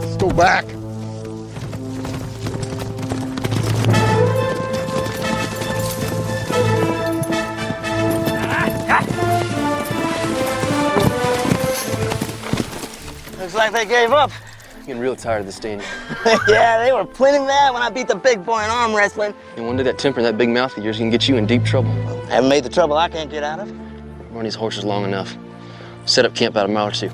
Let's go back. Looks like they gave up. Getting real tired of this standing. Yeah, they were plenty mad when I beat the big boy in arm wrestling. And one day that temper and that big mouth of yours can get you in deep trouble. Haven't made the trouble I can't get out of. Run these horses long enough. Set up camp about a mile or two.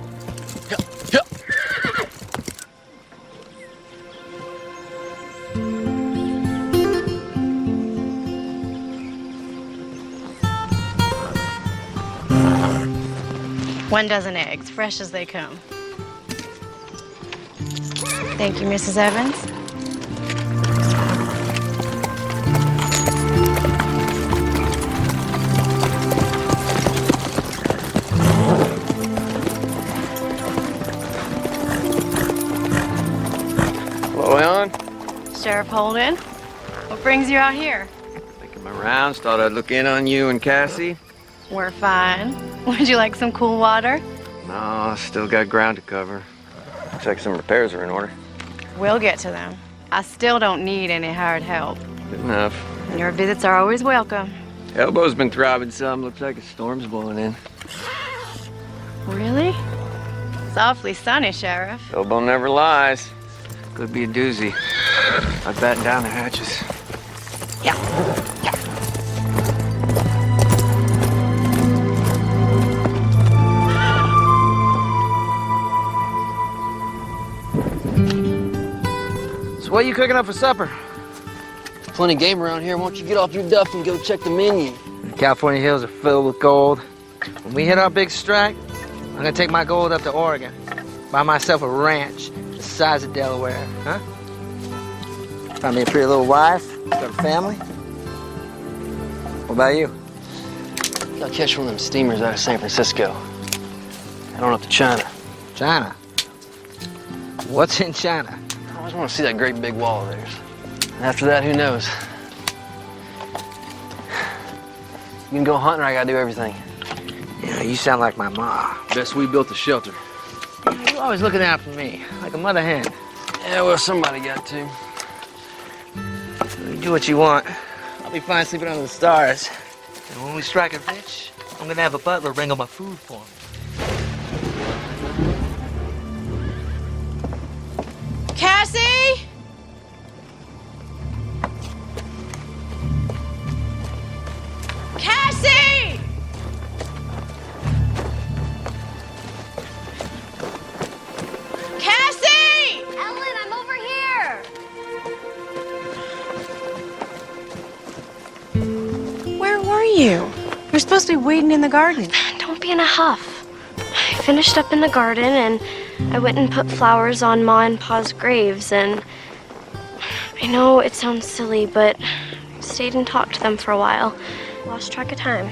One dozen eggs, fresh as they come. Thank you, Mrs. Evans. Hello, Ellen. Sheriff Holden, what brings you out here? Making my rounds, thought I'd look in on you and Cassie. We're fine. Would you like some cool water? No, still got ground to cover. Looks like some repairs are in order. We'll get to them. I still don't need any hired help. Good enough. Your visits are always welcome. Elbow's been throbbing some. Looks like a storm's blowing in. Really? It's awfully sunny, Sheriff. Elbow never lies. Could be a doozy. I batten down the hatches. Yeah. So what are you cooking up for supper? There's plenty of game around here. Why don't you get off your duff and go check the menu? The California hills are filled with gold. When we hit our big strike, I'm gonna take my gold up to Oregon. Buy myself a ranch the size of Delaware, huh? Find me a pretty little wife, got a family. What about you? I'll catch one of them steamers out of San Francisco. Head on up to China. China? What's in China? I always want to see that great big wall of theirs. And after that, who knows? You can go hunting or I gotta do everything. Yeah, you sound like my ma. Best we built a shelter. You're always looking out for me, like a mother hen. Yeah, well, somebody got to. You do what you want. I'll be fine sleeping under the stars. And when we strike it rich, I'm gonna have a butler bring all my food for me. Cassie? Cassie! Cassie! Ellen, I'm over here. Where were you? You're supposed to be weeding in the garden. Don't be in a huff. I finished up in the garden and I went and put flowers on Ma and Pa's graves, and I know it sounds silly, but I stayed and talked to them for a while. Lost track of time.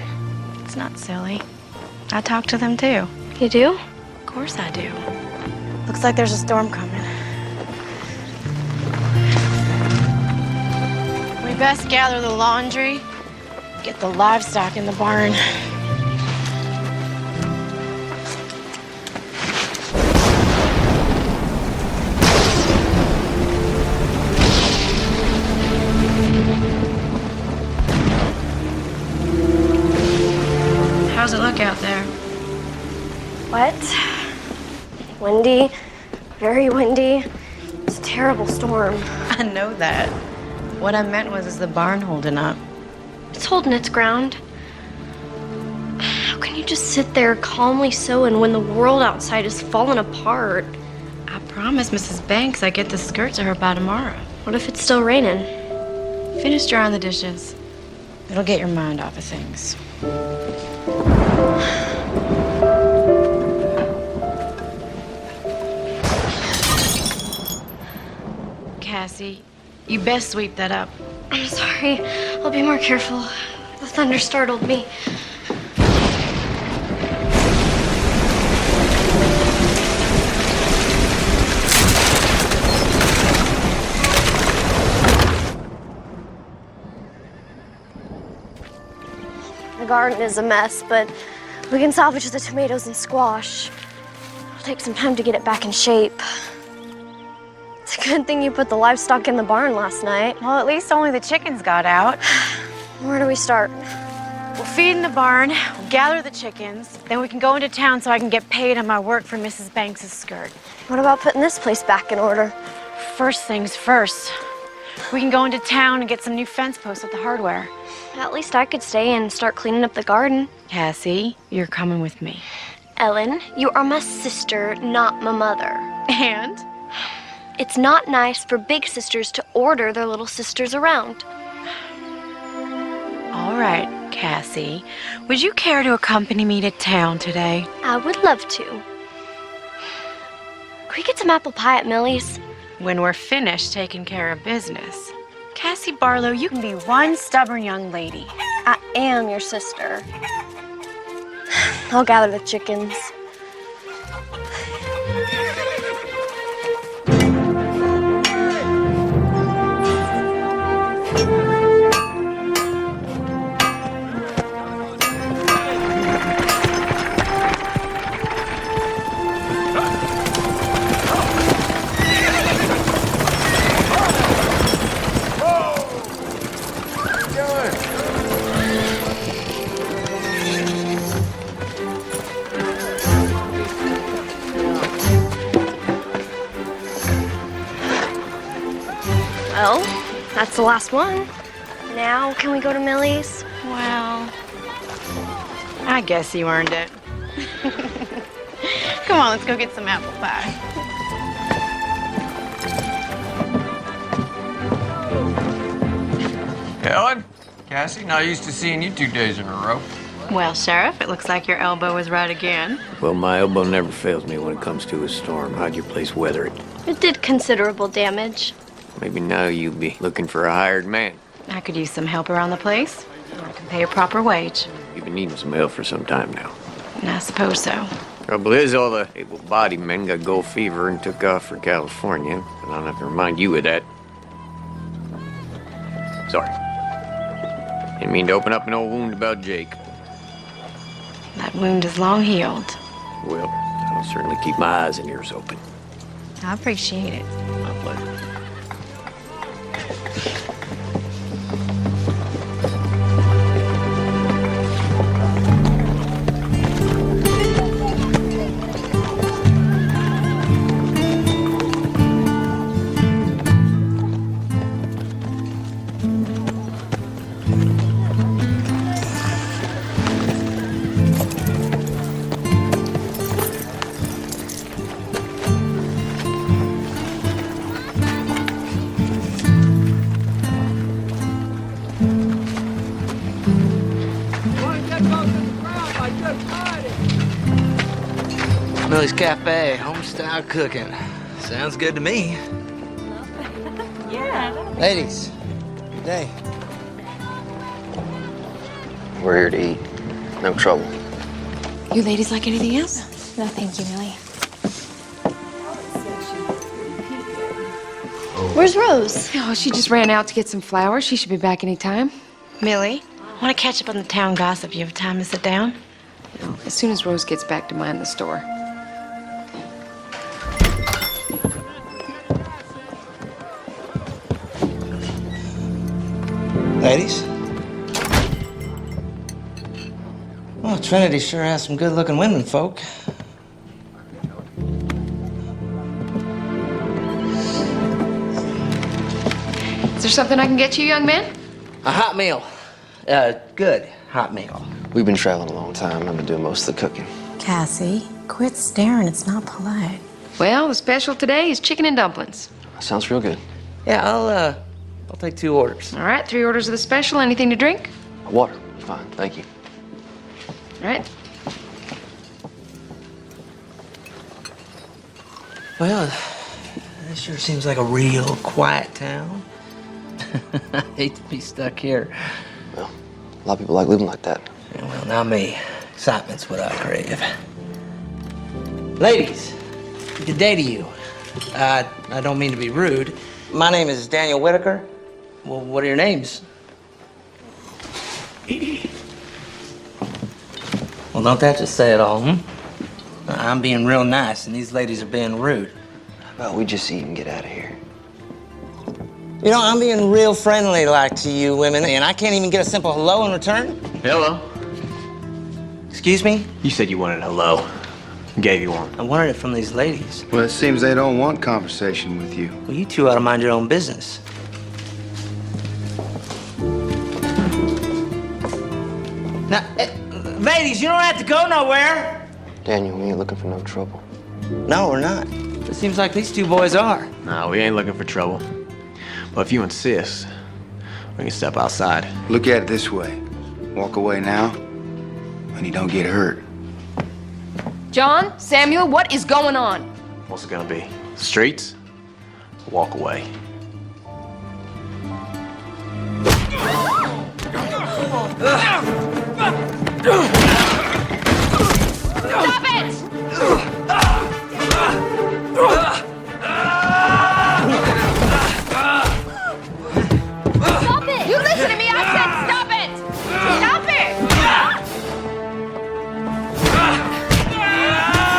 It's not silly. I talk to them too. You do? Of course I do. Looks like there's a storm coming. We best gather the laundry, get the livestock in the barn. How's it look out there? Wet, windy, very windy. It's a terrible storm. I know that. What I meant was, is the barn holding up? It's holding its ground. How can you just sit there calmly sewing when the world outside is falling apart? I promised Mrs. Banks I'd get the skirt to her by tomorrow. What if it's still raining? Finish drying the dishes. It'll get your mind off of things. Cassie, you best sweep that up. I'm sorry. I'll be more careful. The thunder startled me. The garden is a mess, but we can salvage the tomatoes and squash. I'll take some time to get it back in shape. It's a good thing you put the livestock in the barn last night. Well, at least only the chickens got out. Where do we start? We'll feed in the barn, we'll gather the chickens, then we can go into town so I can get paid on my work for Mrs. Banks' skirt. What about putting this place back in order? First things first. We can go into town and get some new fence posts at the hardware. At least I could stay and start cleaning up the garden. Cassie, you're coming with me. Ellen, you are my sister, not my mother. And? It's not nice for big sisters to order their little sisters around. All right, Cassie. Would you care to accompany me to town today? I would love to. Can we get some apple pie at Millie's? When we're finished taking care of business. Cassie Bарлоу, you can be one stubborn young lady. I am your sister. I'll gather the chickens. Well, that's the last one. Now, can we go to Millie's? Well, I guess you earned it. Come on, let's go get some apple pie. Ellen, Cassie, not used to seeing you 2 days in a row. Well, Sheriff, it looks like your elbow was right again. Well, my elbow never fails me when it comes to a storm. How'd your place weather it? It did considerable damage. Maybe now you'd be looking for a hired man. I could use some help around the place. I can pay a proper wage. You've been needing some help for some time now. I suppose so. Trouble is, all the able-bodied men got gold fever and took off for California. And I don't have to remind you of that. Sorry. Didn't mean to open up an old wound about Jake. That wound is long healed. Well, I'll certainly keep my eyes and ears open. I appreciate it. My pleasure. Millie's Cafe, home-style cooking. Sounds good to me. Yeah. Ladies, good day. We're here to eat. No trouble. You ladies like anything else? No, thank you, Millie. Where's Rose? Oh, she just ran out to get some flowers. She should be back any time. Millie, want to catch up on the town gossip? You have time to sit down? As soon as Rose gets back to mind the store. Ladies? Well, Trinity sure has some good-looking women, folk. Is there something I can get you, young man? A hot meal. Good hot meal. We've been traveling a long time. I've been doing most of the cooking. Cassie, quit staring. It's not polite. Well, the special today is chicken and dumplings. That sounds real good. Yeah, I'll take 2 orders. All right, 3 orders of the special. Anything to drink? Water. Fine. Thank you. All right. Well, this sure seems like a real quiet town. I hate to be stuck here. Well, a lot of people like living like that. Yeah, well, not me. Excitement's what I crave. Ladies, good day to you. I don't mean to be rude. My name is Daniel Whitaker. Well, what are your names? Well, don't that just say it all, hmm? I'm being real nice, and these ladies are being rude. How about we just eat and get out of here? You know, I'm being real friendly like to you women, and I can't even get a simple hello in return. Hello. Excuse me? You said you wanted a hello. Gave you one. I wanted it from these ladies. Well, it seems they don't want conversation with you. Well, you two ought to mind your own business. Now, ladies, you don't have to go nowhere. Daniel, we ain't looking for no trouble. No, we're not. It seems like these two boys are. No, we ain't looking for trouble. But if you insist, we can step outside. Look at it this way. Walk away now, and you don't get hurt. John, Samuel, what is going on? What's it gonna be? Streets? Walk away. Stop it! Stop it! You listen to me! I said stop it! Stop it!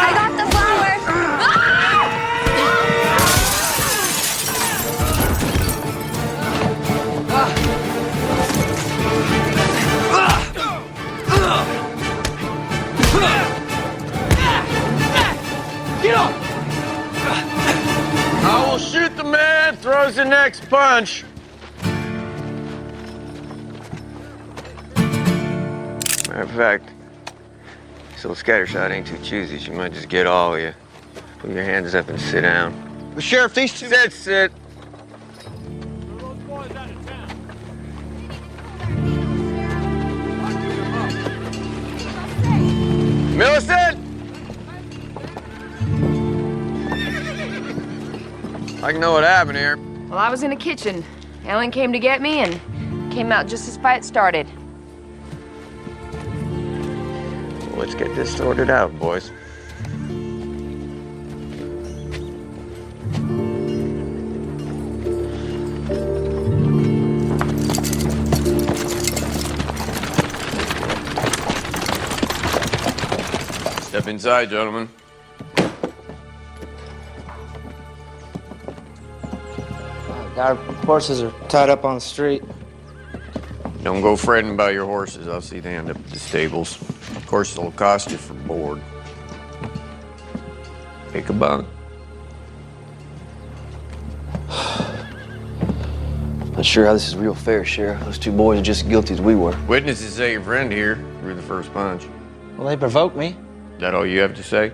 I got the flowers. Get up! I will shoot the man throws the next punch. Matter of fact, this little scatter shot ain't too choosy. She might just get all of you. Put your hands up and sit down. But Sheriff, these two... Sit. Millicent! I know what happened here. Well, I was in the kitchen. Ellen came to get me and came out just as fight started. Well, let's get this sorted out, boys. Step inside, gentlemen. Our horses are tied up on the street. Don't go fretting about your horses. I'll see they end up at the stables. Of course, it'll cost you for board. Pick a bunk. Not sure how this is real fair, Sheriff. Those two boys are just as guilty as we were. Witnesses say your friend here threw the first punch. Well, they provoked me. Is that all you have to say?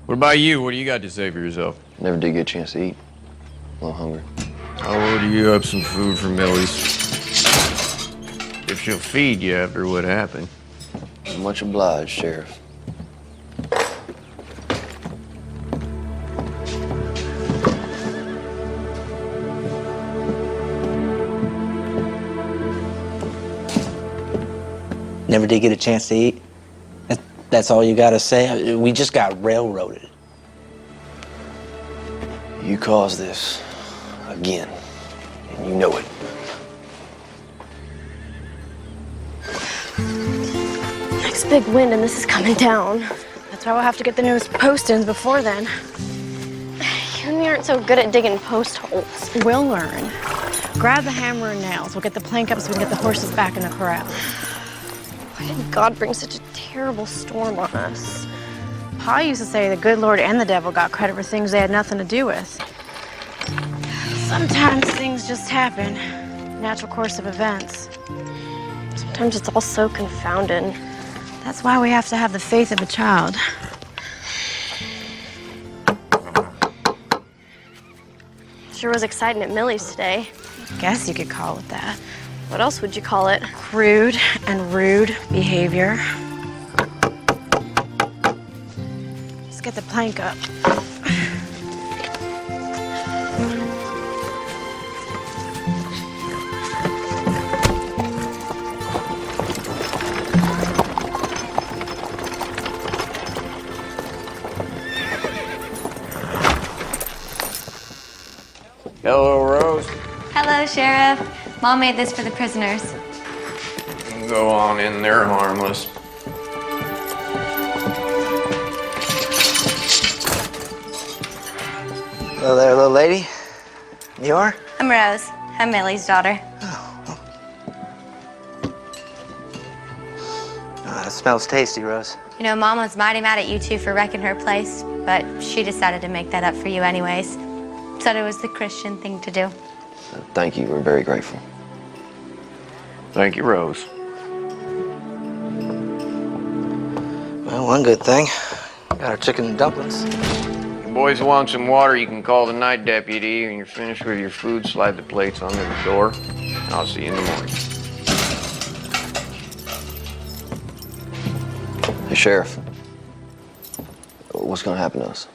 What about you? What do you got to say for yourself? Never did get a chance to eat. A little hungry. I'll order you up some food from Millie's. If she'll feed you after what happened. Much obliged, Sheriff. Never did get a chance to eat. That's all you gotta say? We just got railroaded. You caused this again, and you know it. Next big wind and this is coming down. That's why we'll have to get the newest post-ins before then. You and me aren't so good at digging post holes. We'll learn. Grab the hammer and nails. We'll get the plank up so we can get the horses back in the corral. Why did God bring such a terrible storm on us? Pa used to say the good Lord and the devil got credit for things they had nothing to do with. Sometimes things just happen. Natural course of events. Sometimes it's all so confounding. That's why we have to have the faith of a child. Sure was exciting at Millie's today. Guess you could call it that. What else would you call it? Crude and rude behavior. Let's get the plank up. Hello, Rose. Hello, Sheriff. Mom made this for the prisoners. Go on in there harmless. Hello there, little lady. You are? I'm Rose. I'm Millie's daughter. It smells tasty, Rose. You know, Mom was mighty mad at you two for wrecking her place, but she decided to make that up for you anyways. Said it was the Christian thing to do. Thank you. We're very grateful. Thank you, Rose. Well, one good thing. Got our chicken and dumplings. You boys want some water, you can call the night deputy. When you're finished with your food, slide the plates under the door. I'll see you in the morning. Hey, Sheriff. What's gonna happen to us?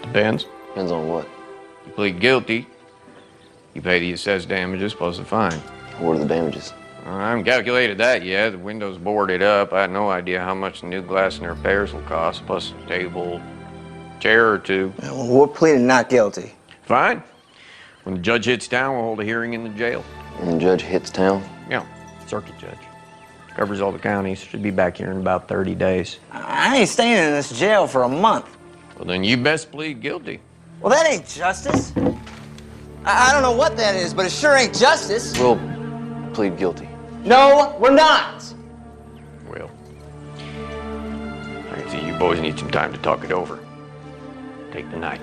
Depends. Depends on what? You plead guilty, you pay the assessed damages plus the fine. What are the damages? I haven't calculated that yet. The window's boarded up. I had no idea how much the new glass and repairs will cost, plus a table, chair or two. Well, we're pleading not guilty. Fine. When the judge hits town, we'll hold a hearing in the jail. When the judge hits town? Yeah, circuit judge. Covers all the counties. Should be back here in about 30 days. I ain't staying in this jail for a month. Well, then you best plead guilty. Well, that ain't justice. I don't know what that is, but it sure ain't justice. We'll plead guilty. No, we're not. Well, I can see you boys need some time to talk it over. Take the night.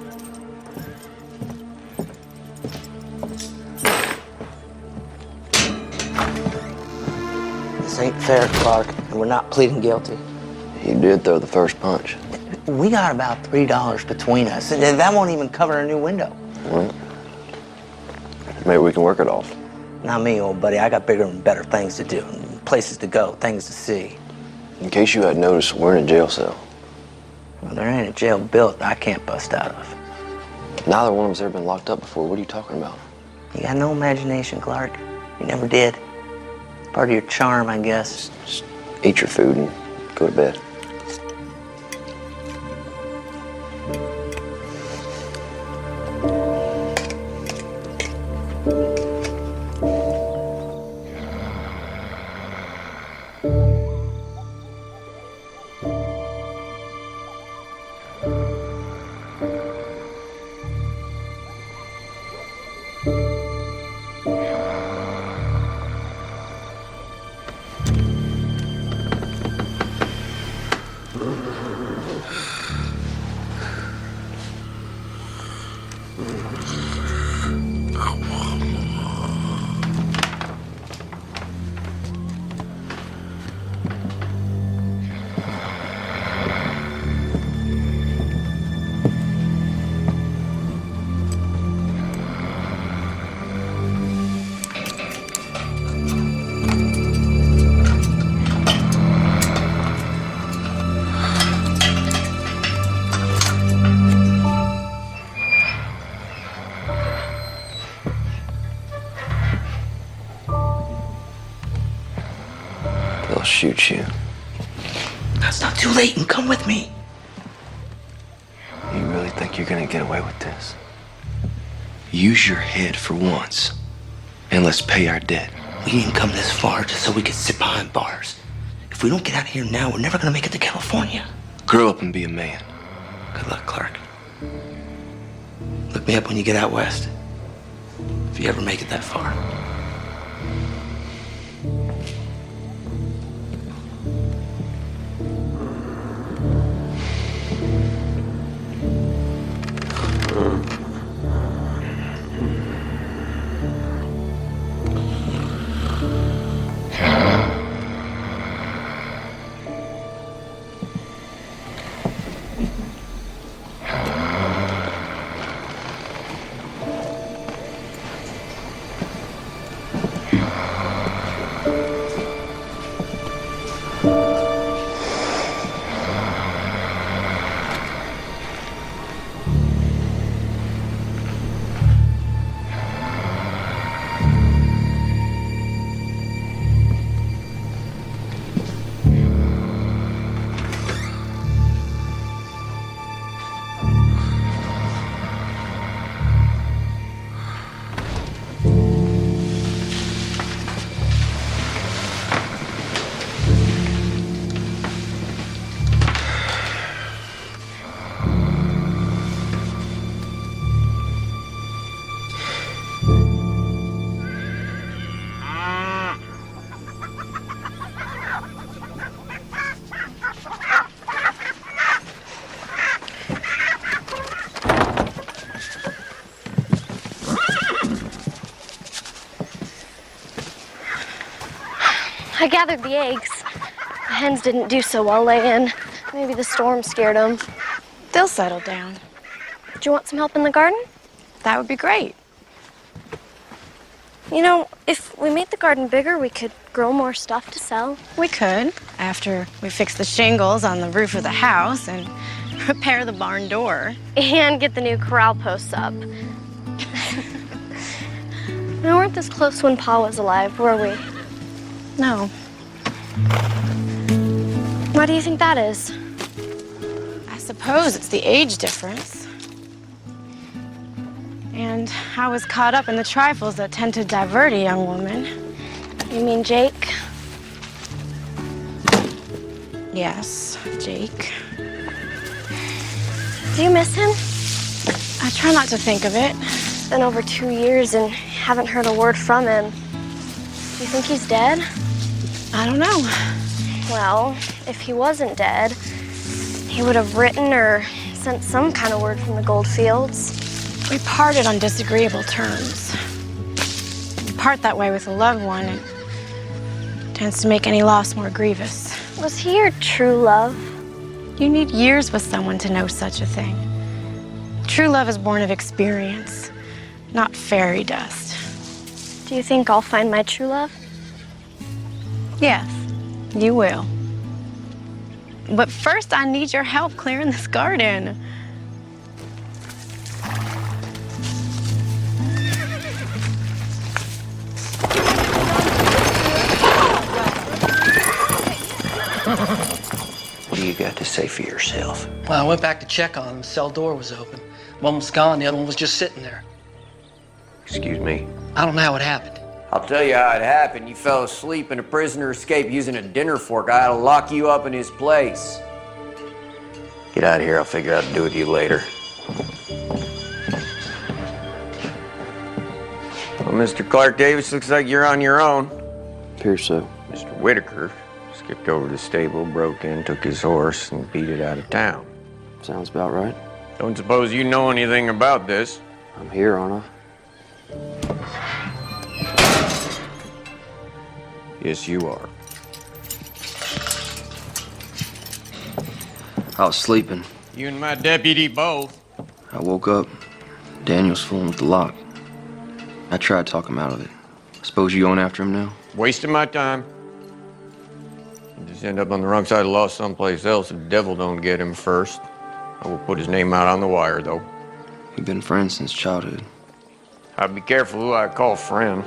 This ain't fair, Clark, and we're not pleading guilty. You did throw the first punch. We got about $3 between us, and that won't even cover a new window. Well, maybe we can work it off. Not me, old buddy. I got bigger and better things to do, places to go, things to see. In case you hadn't noticed, we're in a jail cell. Well, there ain't a jail built I can't bust out of. Neither one of us ever been locked up before. What are you talking about? You got no imagination, Clark. You never did. Part of your charm, I guess. Just eat your food and go to bed. Shoot you. It's not too late, and come with me. You really think you're gonna get away with this? Use your head for once, and let's pay our debt. We didn't come this far just so we could sit behind bars. If we don't get out of here now, we're never gonna make it to California. Grow up and be a man. Good luck, Clark. Look me up when you get out west. If you ever make it that far. I gathered the eggs. The hens didn't do so well laying. Maybe the storm scared them. They'll settle down. Do you want some help in the garden? That would be great. You know, if we made the garden bigger, we could grow more stuff to sell. We could, after we fix the shingles on the roof of the house and repair the barn door. And get the new corral posts up. We weren't this close when Pa was alive, were we? No. Why do you think that is? I suppose it's the age difference. And I was caught up in the trifles that tend to divert a young woman. You mean Jake? Yes, Jake. Do you miss him? I try not to think of it. It's been over 2 years and haven't heard a word from him. Do you think he's dead? I don't know. Well, if he wasn't dead, he would have written or sent some kind of word from the gold fields. We parted on disagreeable terms. You part that way with a loved one, it tends to make any loss more grievous. Was he your true love? You need years with someone to know such a thing. True love is born of experience, not fairy dust. Do you think I'll find my true love? Yes, you will. But first, I need your help clearing this garden. What do you got to say for yourself? Well, I went back to check on him. The cell door was open. One was gone, the other one was just sitting there. Excuse me? I don't know how it happened. I'll tell you how it happened. You fell asleep and a prisoner escaped using a dinner fork. I had to lock you up in his place. Get out of here. I'll figure out what to do with you later. Well, Mr. Clark Davis, looks like you're on your own. Appears so. Mr. Whitaker skipped over to the stable, broke in, took his horse, and beat it out of town. Sounds about right. Don't suppose you know anything about this? I'm here, aren't I? Yes, you are. I was sleeping. You and my deputy both. I woke up. Daniel's fooling with the lock. I tried to talk him out of it. Suppose you going after him now? Wasting my time. He'll just end up on the wrong side of the law someplace else if the devil don't get him first. I will put his name out on the wire, though. We've been friends since childhood. I'd be careful who I call friend.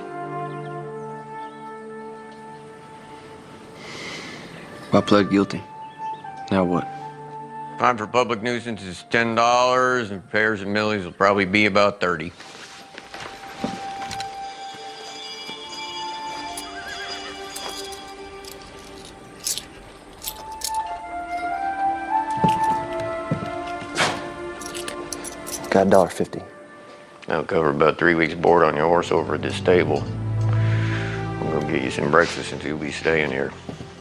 I pled guilty. Now what? Fine for public nuisance is $10, and repairs and millies will probably be about $30. Got $1.50. That'll cover about 3 weeks' board on your horse over at this stable. I'm gonna get you some breakfast since you'll be staying here.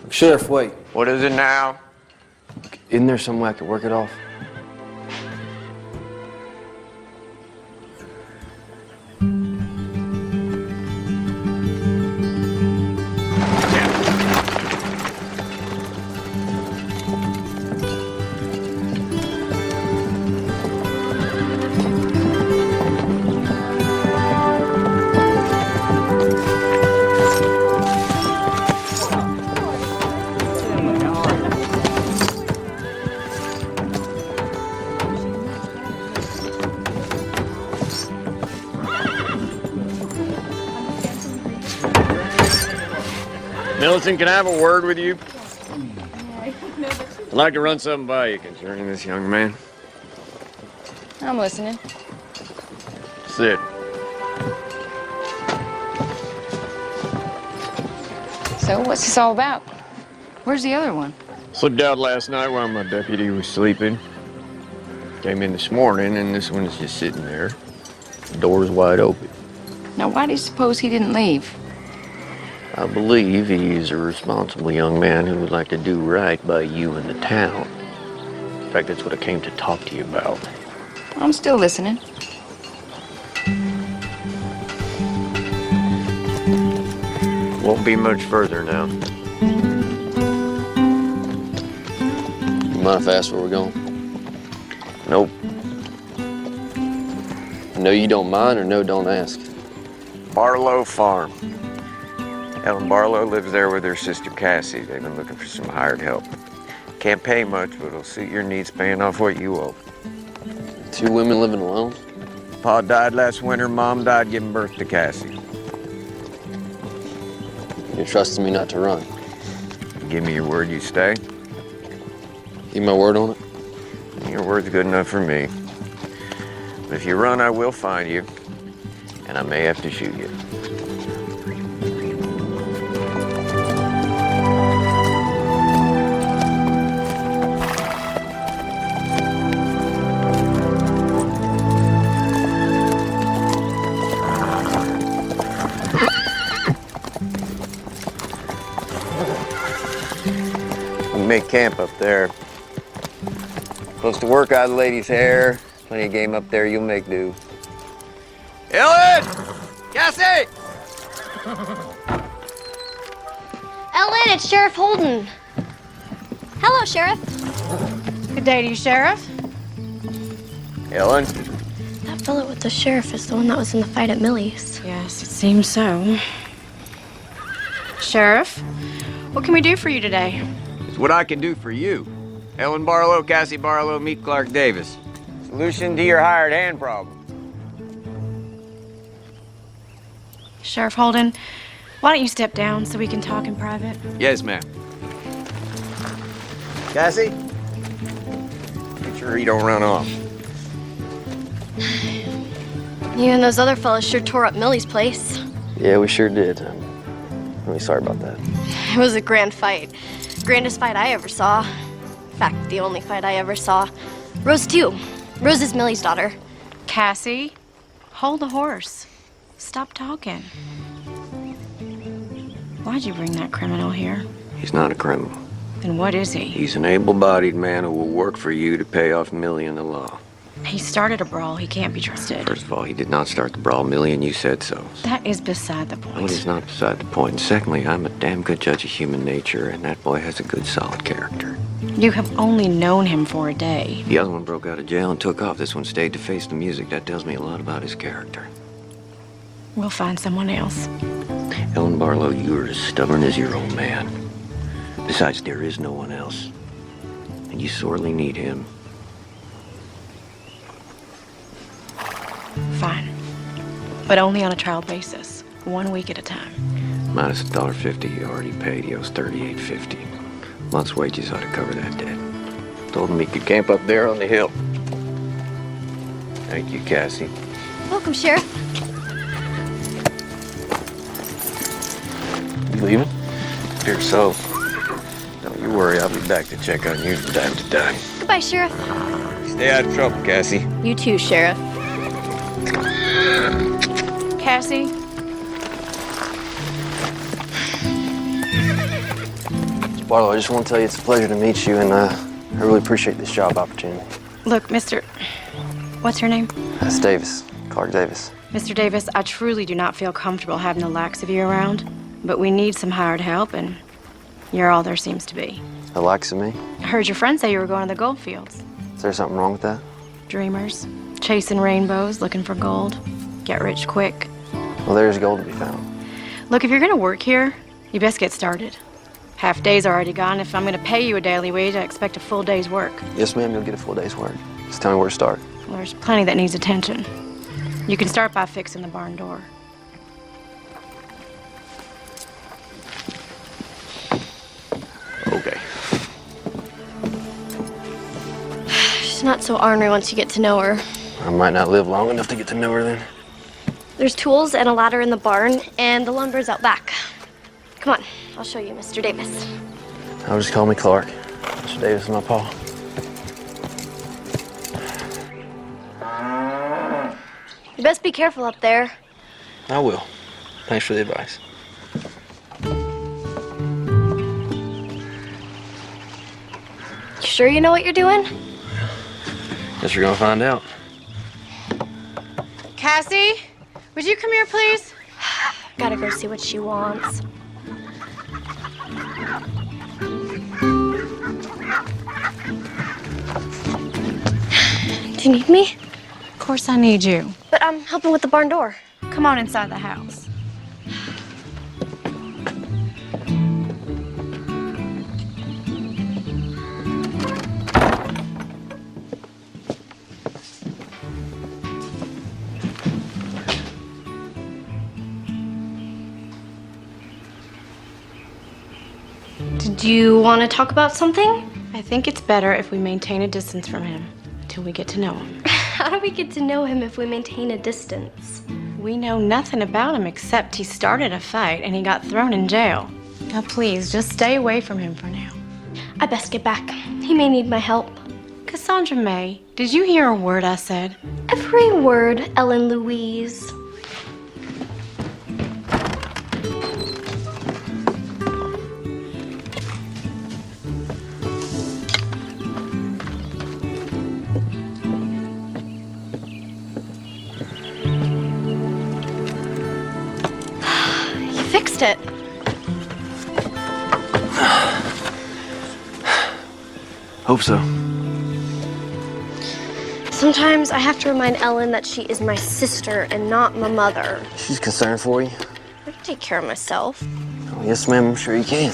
Sheriff, wait. What is it now? Isn't there some way I could work it off? Millicent, can I have a word with you? I'd like to run something by you concerning this young man. I'm listening. Sit. So, what's this all about? Where's the other one? Slipped out last night while my deputy was sleeping. Came in this morning, and this one's just sitting there. The door's wide open. Now, why do you suppose he didn't leave? I believe he's a responsible young man who would like to do right by you and the town. In fact, that's what I came to talk to you about. I'm still listening. Won't be much further now. You mind if I ask where we're going? Nope. No, you don't mind, or no, don't ask? Barblow Farm. Ellen Barblow lives there with her sister Cassie. They've been looking for some hired help. Can't pay much, but it'll suit your needs paying off what you owe. 2 women living alone? Pa died last winter, Mom died giving birth to Cassie. You're trusting me not to run? Give me your word you stay. Give my word on it? Your word's good enough for me. But if you run, I will find you, and I may have to shoot you. We make camp up there. Close to work out of the lady's hair. Plenty of game up there, you'll make do. Ellen! Cassie! Ellen, it's Sheriff Holden. Hello, Sheriff. Good day to you, Sheriff. Ellen? That fellow with the sheriff is the one that was in the fight at Millie's. Yes, it seems so. Sheriff, what can we do for you today? It's what I can do for you. Ellen Barblow, Cassie Barblow, meet Clark Дейвис. Solution to your hired hand problem. Sheriff Holden, why don't you step down so we can talk in private? Yes, ma'am. Cassie? Make sure he don't run off. You and those other fellas sure tore up Millie's place. Yeah, we sure did. I'm really sorry about that. It was a grand fight. Grandest fight I ever saw. In fact, the only fight I ever saw. Rose, too. Rose is Millie's daughter. Cassie, hold the horse. Stop talking. Why'd you bring that criminal here? He's not a criminal. Then what is he? He's an able-bodied man who will work for you to pay off Millie and the law. He started a brawl. He can't be trusted. First of all, he did not start the brawl, Millie, and you said so. That is beside the point. Well, it's not beside the point. And secondly, I'm a damn good judge of human nature, and that boy has a good, solid character. You have only known him for a day. The other one broke out of jail and took off. This one stayed to face the music. That tells me a lot about his character. We'll find someone else. Ellen Barblow, you are as stubborn as your old man. Besides, there is no one else. And you sorely need him. Fine. But only on a trial basis. 1 week at a time. Minus $1.50 you already paid. He owes $38.50. Month's wages ought to cover that debt. Told him he could camp up there on the hill. Thank you, Cassie. Welcome, Sheriff. You leaving? Fear so. Don't you worry, I'll be back to check on you from time to time. Goodbye, Sheriff. Stay out of trouble, Cassie. You too, Sheriff. Cassie? Barblow, I just want to tell you it's a pleasure to meet you, and I really appreciate this job opportunity. Look, Mr. What's your name? That's Davis, Clark Дейвис. Mr. Davis, I truly do not feel comfortable having the likes of you around, but we need some hired help, and you're all there seems to be. The likes of me? I heard your friend say you were going to the gold fields. Is there something wrong with that? Dreamers, chasing rainbows, looking for gold. Get rich quick. Well, there's gold to be found. Look, if you're going to work here, you best get started. Half day's already gone. If I'm going to pay you a daily wage, I expect a full day's work. Yes, ma'am, you'll get a full day's work. Just tell me where to start. Well, there's plenty that needs attention. You can start by fixing the barn door. Okay. She's not so ornery once you get to know her. I might not live long enough to get to know her then. There's tools and a ladder in the barn, and the lumber's out back. Come on, I'll show you, Mr. Davis. I'll just call me Clark. Mr. Davis is my pa. You best be careful up there. I will. Thanks for the advice. You sure you know what you're doing? Guess you're gonna find out. Cassie, would you come here, please? Gotta go see what she wants. You need me? Of course I need you. But I'm helping with the barn door. Come on inside the house. Did you want to talk about something? I think it's better if we maintain a distance from him until we get to know him. How do we get to know him if we maintain a distance? We know nothing about him except he started a fight and he got thrown in jail. Now please, just stay away from him for now. I best get back. He may need my help. Cassandra May, did you hear a word I said? Every word, Ellen Louise. Fixed it. Hope so. Sometimes I have to remind Ellen that she is my sister and not my mother. She's concerned for you. I can take care of myself. Oh, yes, ma'am, I'm sure you can.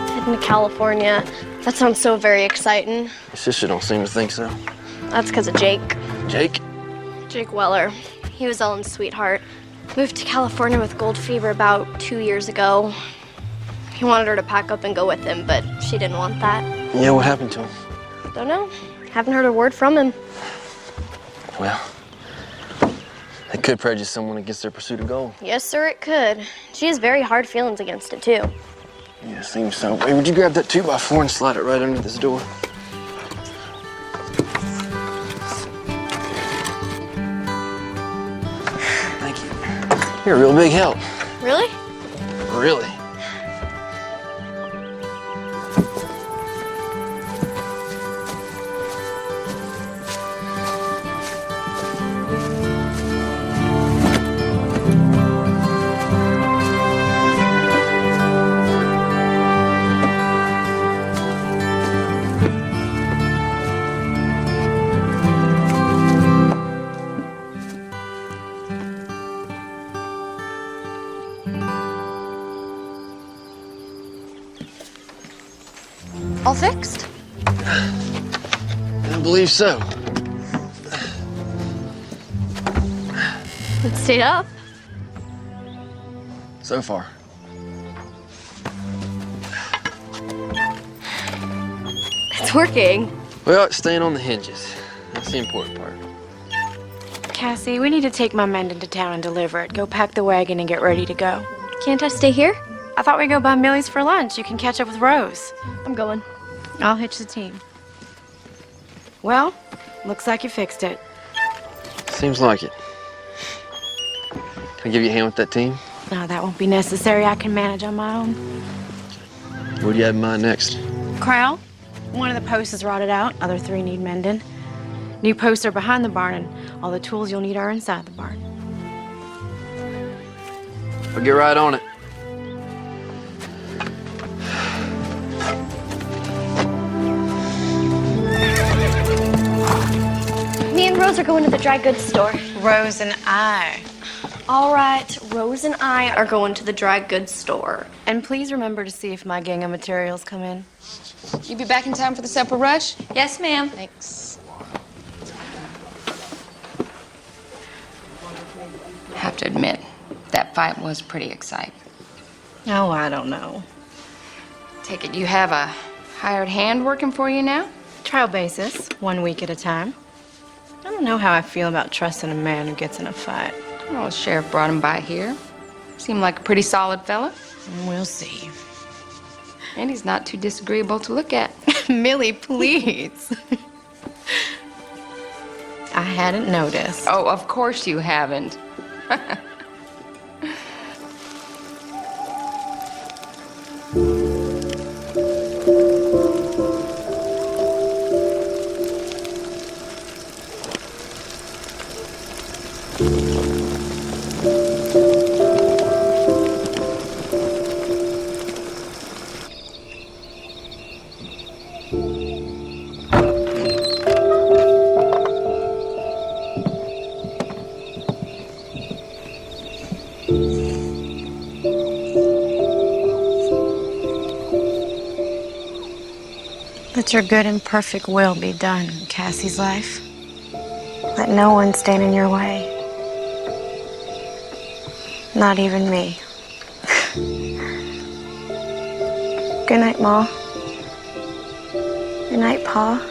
Heading to California. That sounds so very exciting. Your sister don't seem to think so. That's because of Jake. Jake? Jake Weller. He was Ellen's sweetheart. Moved to California with gold fever about 2 years ago. He wanted her to pack up and go with him, but she didn't want that. Yeah, what happened to him? Don't know. Haven't heard a word from him. Well, it could prejudice someone against their pursuit of gold. Yes, sir, it could. She has very hard feelings against it, too. Yeah, it seems so. Hey, would you grab that 2x4 and slide it right under this door? Thank you. You're a real big help. Really? Really? All fixed? I believe so. It stayed up. So far. It's working. Well, it's staying on the hinges. That's the important part. Cassie, we need to take my men into town and deliver it. Go pack the wagon and get ready to go. Can't I stay here? I thought we'd go by Millie's for lunch. You can catch up with Rose. I'm going. I'll hitch the team. Well, looks like you fixed it. Seems like it. Can I give you a hand with that team? No, that won't be necessary. I can manage on my own. What do you have in mind next? Corral, one of the posts is rotted out. Other 3 need mending. New posts are behind the barn, and all the tools you'll need are inside the barn. I'll get right on it. Me and Rose are going to the dry goods store. Rose and I. All right, Rose and I are going to the dry goods store. And please remember to see if my gang of materials come in. You be back in time for the supper rush? Yes, ma'am. Thanks. Have to admit, that fight was pretty exciting. Oh, I don't know. Take it you have a hired hand working for you now? Trial basis, 1 week at a time. I don't know how I feel about trusting a man who gets in a fight. Well, the sheriff brought him by here. Seemed like a pretty solid fella. We'll see. And he's not too disagreeable to look at. Millie, please. I hadn't noticed. Oh, of course you haven't. Let your good and perfect will be done in Cassie's life. Let no one stand in your way. Not even me. Good night, Ma. Good night, Pa.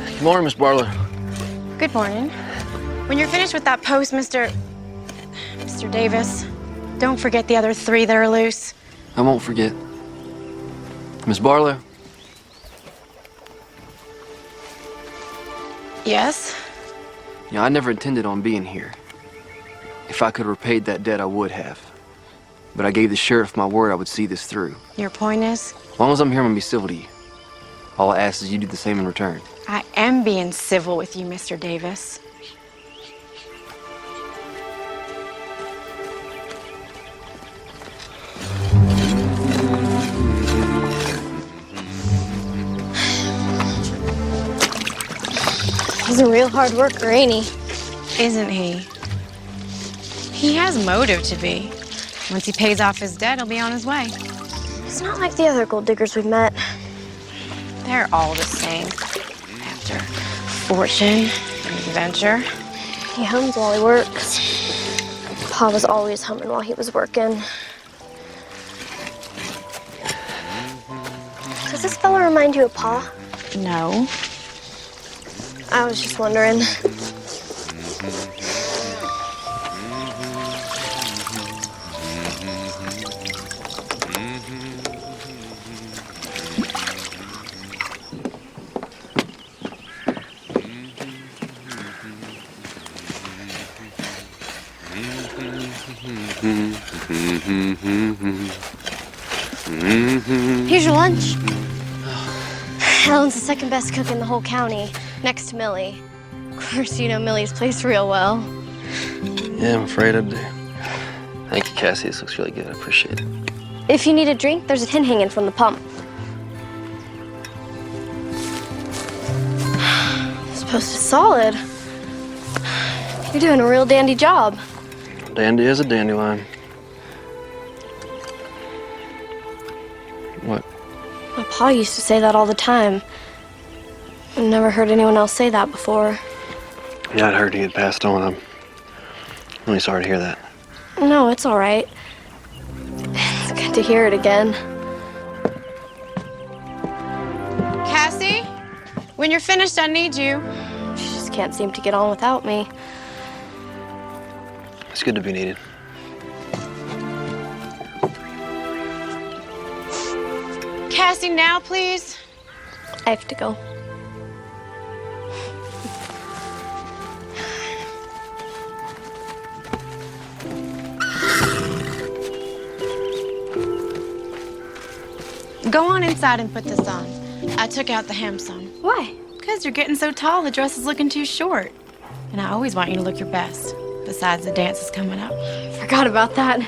Good morning, Miss Barblow. Good morning. When you're finished with that post, Mr. Davis, don't forget the other 3 that are loose. I won't forget. Miss Barblow? Yes? Yeah, I never intended on being here. If I could have repaid that debt, I would have. But I gave the sheriff my word I would see this through. Your point is? As long as I'm here, I'm gonna be civil to you. All I ask is you do the same in return. I am being civil with you, Mr. Davis. He's a real hard worker, ain't he? Isn't he? He has motive to be. Once he pays off his debt, he'll be on his way. He's not like the other gold diggers we've met. They're all the same. After fortune and adventure. He hums while he works. Pa was always humming while he was working. Does this fella remind you of Pa? No. I was just wondering. Here's your lunch. Ellen's the second best cook in the whole county, next to Millie. Of course, you know Millie's place real well. Yeah, I'm afraid I do. Thank you, Cassie. This looks really good. I appreciate it. If you need a drink, there's a tin hanging from the pump. This post is solid. You're doing a real dandy job. Dandy is a dandelion. What? My pa used to say that all the time. I've never heard anyone else say that before. Yeah, I'd heard he had passed on. I'm really sorry to hear that. No, it's all right. It's good to hear it again. Cassie, when you're finished, I need you. She just can't seem to get on without me. It's good to be needed. Cassie, now, please. I have to go. Go on inside and put this on. I took out the hem some. Why? Because you're getting so tall, the dress is looking too short. And I always want you to look your best. Besides, the dance is coming up. Forgot about that.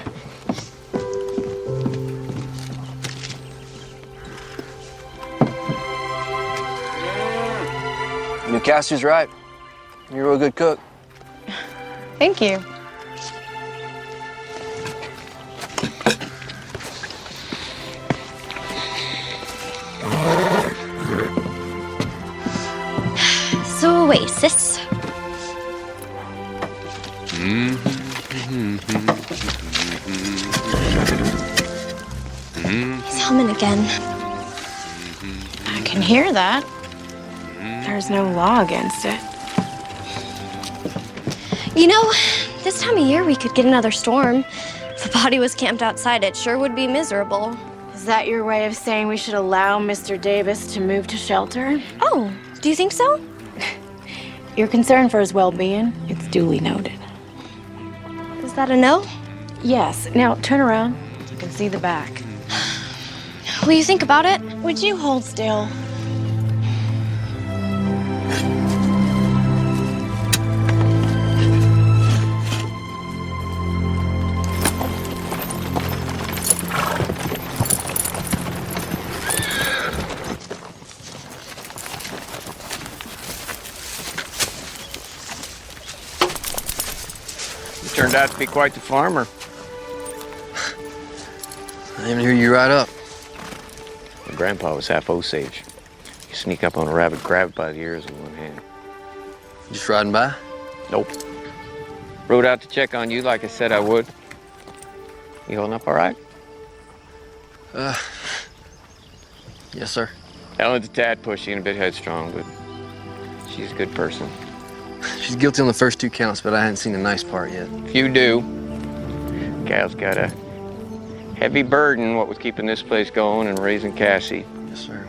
You know, Cassie's right. You're a real good cook. Thank you. So, Oasis. He's humming again. I can hear that. There's no law against it. You know, this time of year we could get another storm. If a body was camped outside, it sure would be miserable. Is that your way of saying we should allow Mr. Davis to move to shelter? Oh, do you think so? You're concerned for his well-being. It's duly noted. Is that a no? Yes. Now, turn around. You can see the back. Will you think about it? Would you hold still? turned out to be quite the farmer. I even hear you right up. My grandpa was half Osage. You sneak up on a rabid, grab it by the ears with one hand. Just riding by? Nope. Rode out to check on you like I said I would. You holding up all right? Yes, sir. Ellen's a tad pushy and a bit headstrong, but she's a good person. She's guilty on the first 2 counts, but I hadn't seen the nice part yet. If you do, Gal's got a heavy burden, what with keeping this place going and raising Cassie. Yes, sir.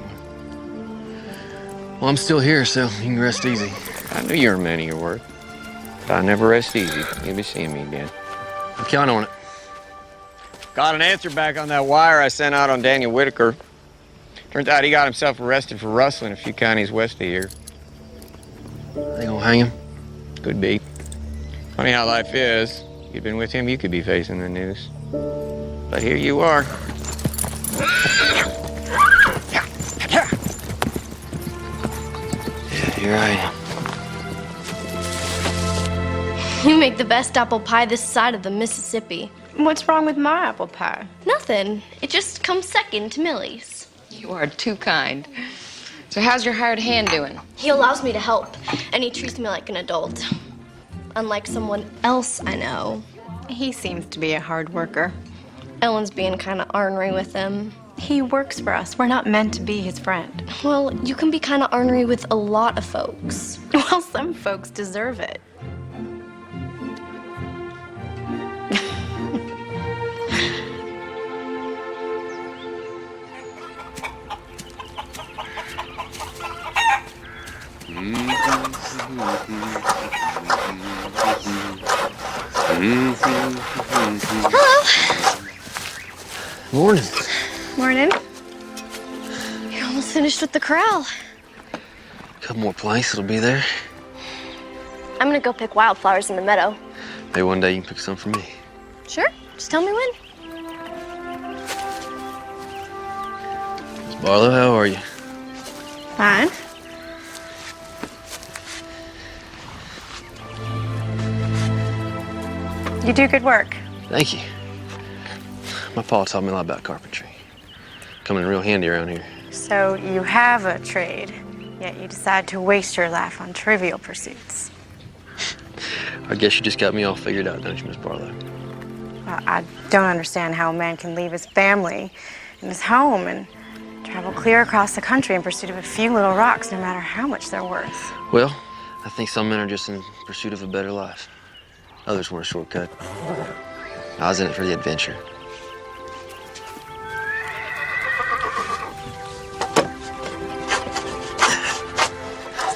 Well, I'm still here, so you can rest easy. I knew you were a man of your word. But I never rest easy. You'll be seeing me again. I'll count on it. Got an answer back on that wire I sent out on Daniel Whitaker. Turns out he got himself arrested for rustling a few counties west of here. They gonna hang him? Could be. Funny how life is. If you'd been with him, you could be facing the news. But here you are. Yeah, here I am. You make the best apple pie this side of the Mississippi. What's wrong with my apple pie? Nothing. It just comes second to Millie's. You are too kind. So how's your hired hand doing? He allows me to help, and he treats me like an adult. Unlike someone else I know. He seems to be a hard worker. Ellen's being kind of ornery with him. He works for us. We're not meant to be his friend. Well, you can be kind of ornery with a lot of folks. Well, some folks deserve it. Hello. Morning. Morning. You're almost finished with the corral. A couple more planks, it'll be there. I'm gonna go pick wildflowers in the meadow. Maybe one day you can pick some for me. Sure, just tell me when. Miss Barblow, how are you? Fine. You do good work. Thank you. My pa taught me a lot about carpentry. Coming in real handy around here. So you have a trade, yet you decide to waste your life on trivial pursuits. I guess you just got me all figured out, don't you, Miss Barblow? Well, I don't understand how a man can leave his family and his home and travel clear across the country in pursuit of a few little rocks, no matter how much they're worth. Well, I think some men are just in pursuit of a better life. Others want a shortcut. I was in it for the adventure.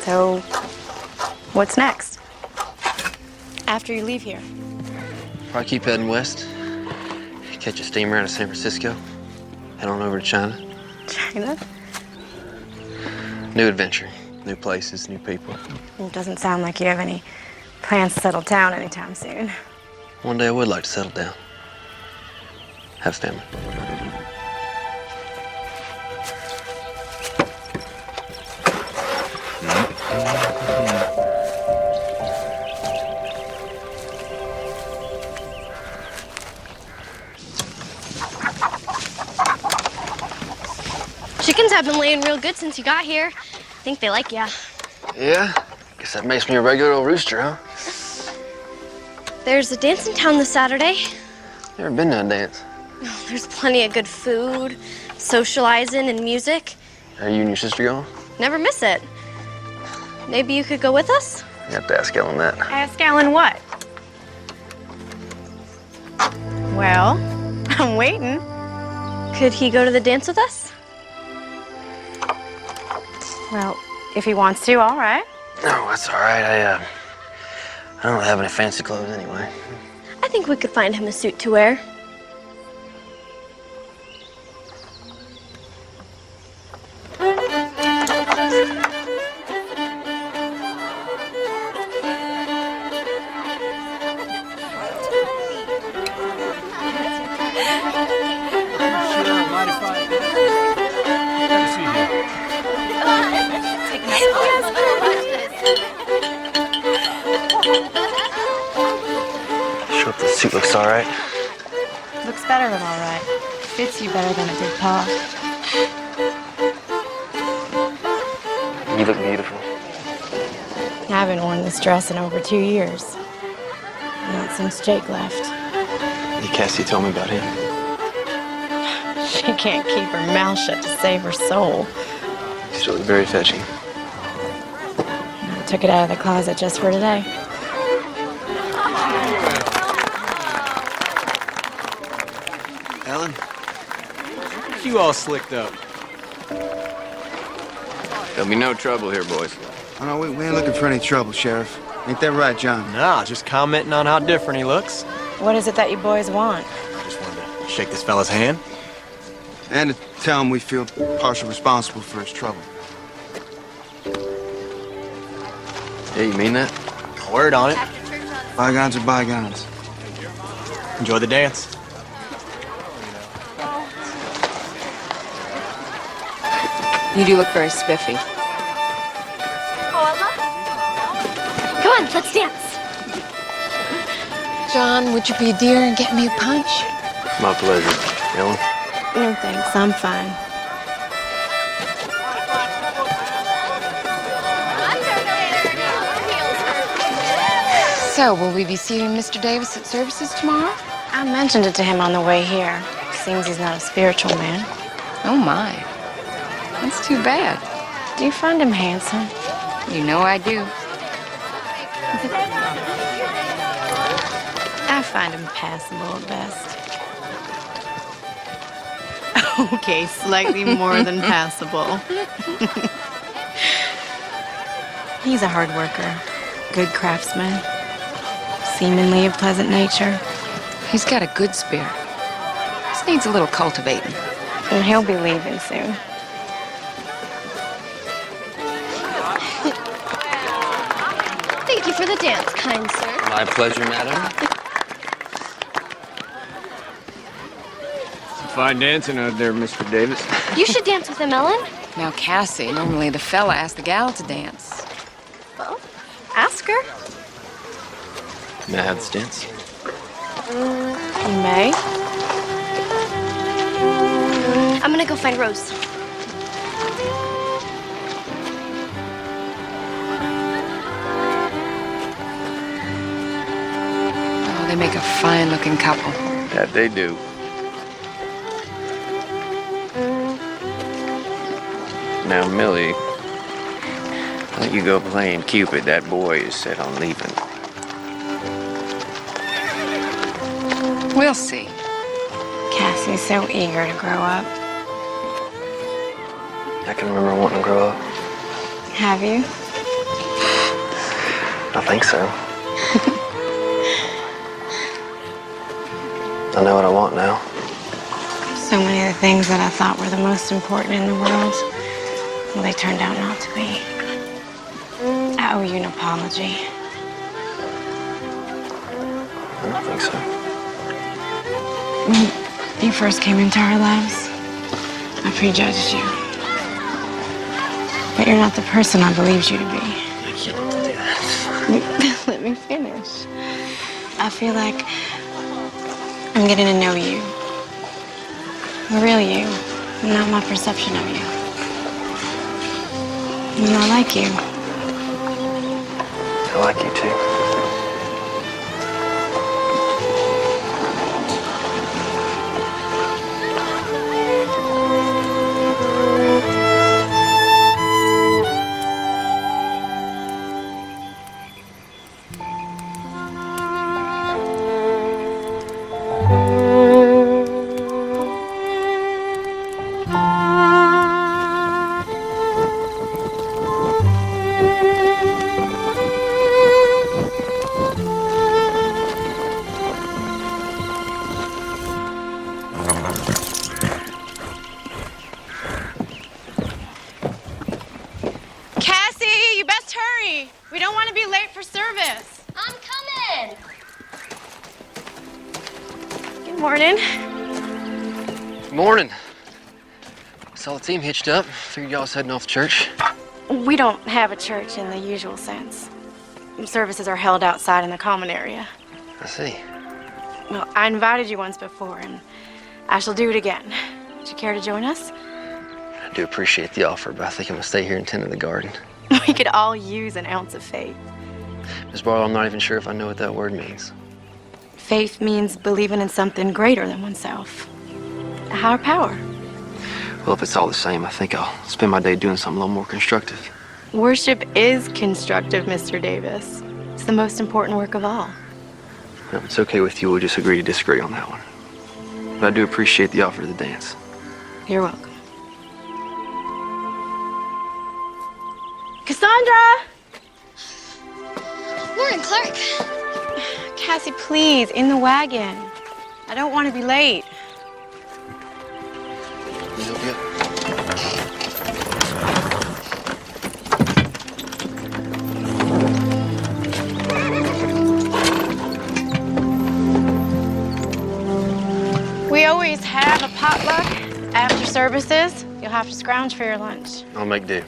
So, what's next? After you leave here? Probably keep heading west. Catch a steamer out of San Francisco. Head on over to China. China? New adventure. New places, new people. It doesn't sound like you have any plans to settle down anytime soon. One day I would like to settle down. Have a family. Chickens have been laying real good since you got here. I think they like ya. Yeah? Guess that makes me a regular old rooster, huh? There's a dance in town this Saturday. Never been to a dance. Oh, there's plenty of good food, socializing, and music. Are you and your sister going? Never miss it. Maybe you could go with us? You have to ask Ellen that. Ask Alan what? Well, I'm waiting. Could he go to the dance with us? Well, if he wants to, all right. No, that's all right. I don't have any fancy clothes anyway. I think we could find him a suit to wear. Sure. This all right? Looks better than all right. Fits you better than it did Pa. You look beautiful. I haven't worn this dress in over 2 years. Not since Jake left. Hey, Cassie told me about him. She can't keep her mouth shut to save her soul. He still look very fetching. I took it out of the closet just for today. Ellen? You all slicked up. There'll be no trouble here, boys. Oh, no, we ain't looking for any trouble, Sheriff. Ain't that right, John? Nah, just commenting on how different he looks. What is it that you boys want? Just wanted to shake this fella's hand. And to tell him we feel partially responsible for his trouble. Yeah, you mean that? Word on it. Bygones are bygones. Enjoy the dance. You do look very spiffy. Come on, let's dance. John, would you be a dear and get me a punch? My pleasure. Ellen? No thanks, I'm fine. So, will we be seeing Mr. Davis at services tomorrow? I mentioned it to him on the way here. Seems he's not a spiritual man. Oh, my. That's too bad. Do you find him handsome? You know I do. I find him passable at best. Okay, slightly more than passable. He's a hard worker, good craftsman, seemingly of pleasant nature. He's got a good spirit. Just needs a little cultivating. And he'll be leaving soon. Thank you for the dance, kind sir. My pleasure, madam. Fine dancing out there, Mr. Davis. You should dance with him, Ellen. Now, Cassie, normally the fella asks the gal to dance. Well, ask her. May I have this dance? You may. I'm gonna go find Rose. Oh, they make a fine-looking couple. That they do. Now, Millie, let you go playing Cupid. That boy is set on leaving. We'll see. Cassie's so eager to grow up. I can remember wanting to grow up. Have you? I think so. I know what I want now. So many of the things that I thought were the most important in the world, well, they turned out not to be. I owe you an apology. I don't think so. When you first came into our lives, I prejudged you. But you're not the person I believed you to be. You don't do that. Let me finish. I feel like I'm getting to know you. The real you, not my perception of you. And I like you. I like you too. Morning. Morning. Saw the team hitched up. Figured y'all was heading off to church. We don't have a church in the usual sense. Services are held outside in the common area. I see. Well, I invited you once before, and I shall do it again. Would you care to join us? I do appreciate the offer, but I think I'm gonna stay here and tend to the garden. We could all use an ounce of faith. Miss Barbara, I'm not even sure if I know what that word means. Faith means believing in something greater than oneself. A higher power. Well, if it's all the same, I think I'll spend my day doing something a little more constructive. Worship is constructive, Mr. Davis. It's the most important work of all. Well, if it's okay with you, we'll just agree to disagree on that one. But I do appreciate the offer to the dance. You're welcome. Cassandra! Morning, Clark. Cassie, please, in the wagon. I don't want to be late. We always have a potluck after services. You'll have to scrounge for your lunch. I'll make do.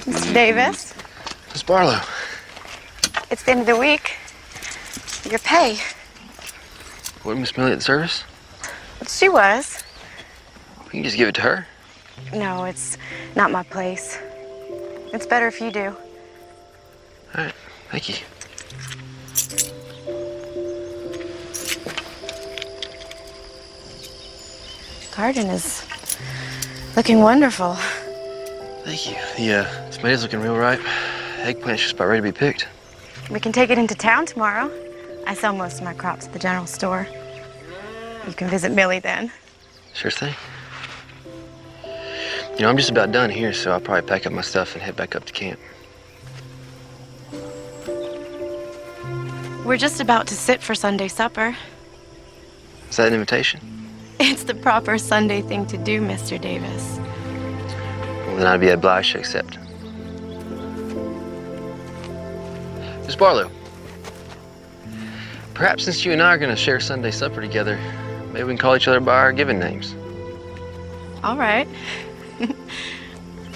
Mr. Davis? Miss Barblow. It's the end of the week. Your pay. Wasn't Miss Millie at the service? She was. You can just give it to her. No, it's not my place. It's better if you do. All right, thank you. The garden is looking wonderful. Thank you. The tomatoes looking real ripe. Eggplant's just about ready to be picked. We can take it into town tomorrow. I sell most of my crops at the general store. You can visit Millie then. Sure thing. You know, I'm just about done here, so I'll probably pack up my stuff and head back up to camp. We're just about to sit for Sunday supper. Is that an invitation? It's the proper Sunday thing to do, Mr. Davis. Well, then I'd be obliged to accept. Miss Barblow, perhaps since you and I are going to share Sunday supper together, maybe we can call each other by our given names. All right.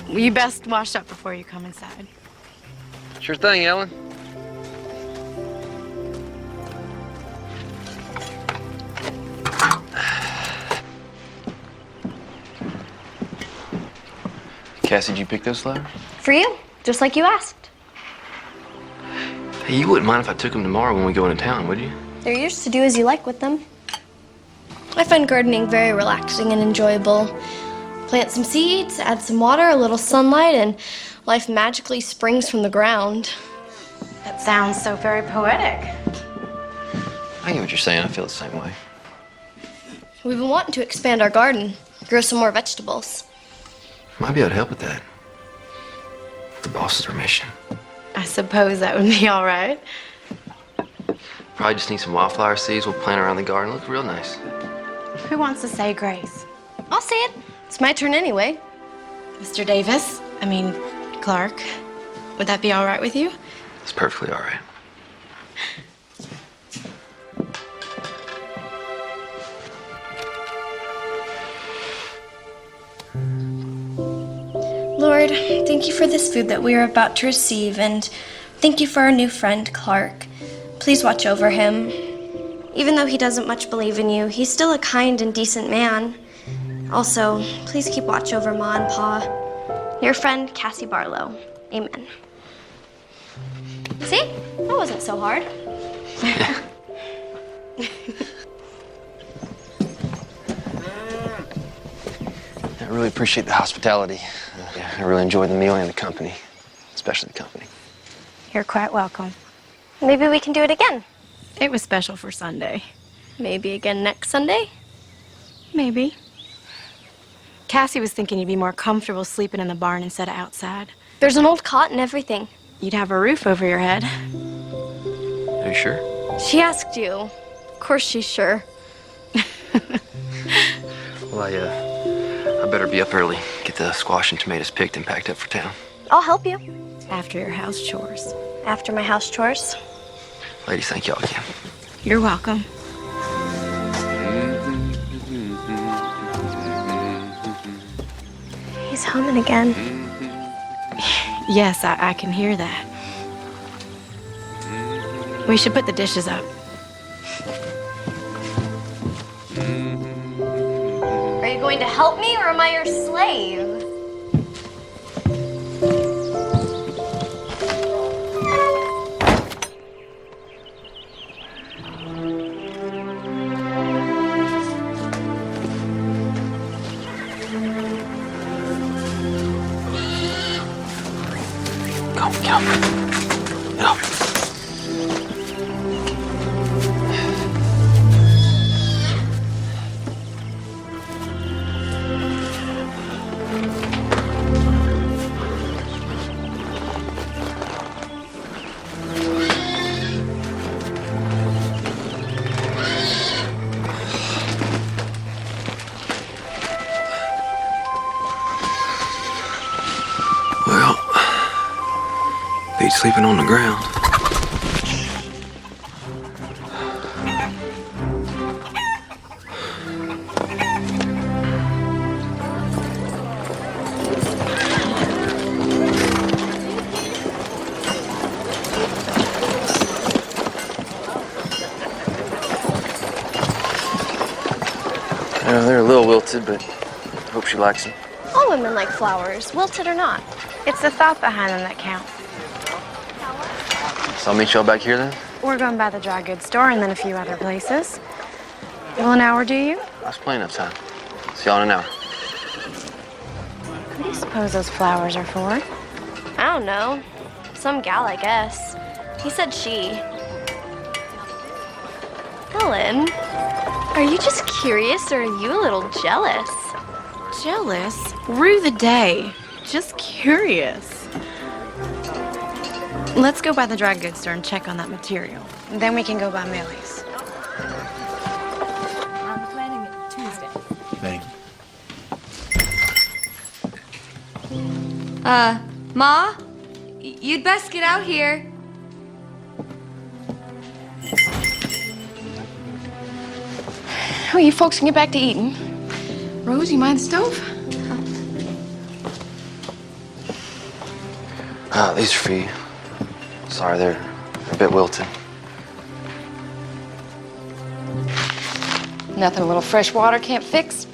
You best wash up before you come inside. Sure thing, Ellen. Cassie, did you pick those flowers? For you, just like you asked. Hey, you wouldn't mind if I took them tomorrow when we go into town, would you? They're yours to do as you like with them. I find gardening very relaxing and enjoyable. Plant some seeds, add some water, a little sunlight, and life magically springs from the ground. That sounds so very poetic. I get what you're saying. I feel the same way. We've been wanting to expand our garden, grow some more vegetables. Might be able to help with that. The boss is permission. I suppose that would be all right. Probably just need some wildflower seeds. We'll plant around the garden. Look real nice. Who wants to say grace? I'll say it. It's my turn anyway. Mr. Davis, Clark, would that be all right with you? It's perfectly all right. Lord, thank you for this food that we are about to receive, and thank you for our new friend, Clark. Please watch over him. Even though he doesn't much believe in you, he's still a kind and decent man. Also, please keep watch over Ma and Pa. Your friend, Cassie Barblow. Amen. See? That wasn't so hard. I really appreciate the hospitality. I really enjoyed the meal and the company, especially the company. You're quite welcome. Maybe we can do it again. It was special for Sunday. Maybe again next Sunday? Maybe. Cassie was thinking you'd be more comfortable sleeping in the barn instead of outside. There's an old cot and everything. You'd have a roof over your head. Are you sure? She asked you. Of course she's sure. Well, I better be up early, get the squash and tomatoes picked and packed up for town. I'll help you. After your house chores. After my house chores. Ladies, thank y'all again. You're welcome. He's humming again. Yes, I can hear that. We should put the dishes up. Are you going to help me or am I your slave? Well, beats sleeping on the ground. They're a little wilted, but I hope she likes them. All women like flowers, wilted or not. It's the thought behind them that counts. So I'll meet y'all back here then? We're going by the dry goods store and then a few other places. Will an hour do you? That's plenty of time. See y'all in an hour. Who do you suppose those flowers are for? I don't know. Some gal, I guess. He said she. Helen, are you just curious or are you a little jealous? Jealous? Rue the day. Just curious. Let's go by the dry goods store and check on that material. Then we can go by Millie's. I'm planning it Tuesday. Thank Ma? You'd best get out here. Oh, you folks can get back to eating. Rose, you mind the stove? These are for you. Sorry, they're a bit wilted. Nothing a little fresh water can't fix.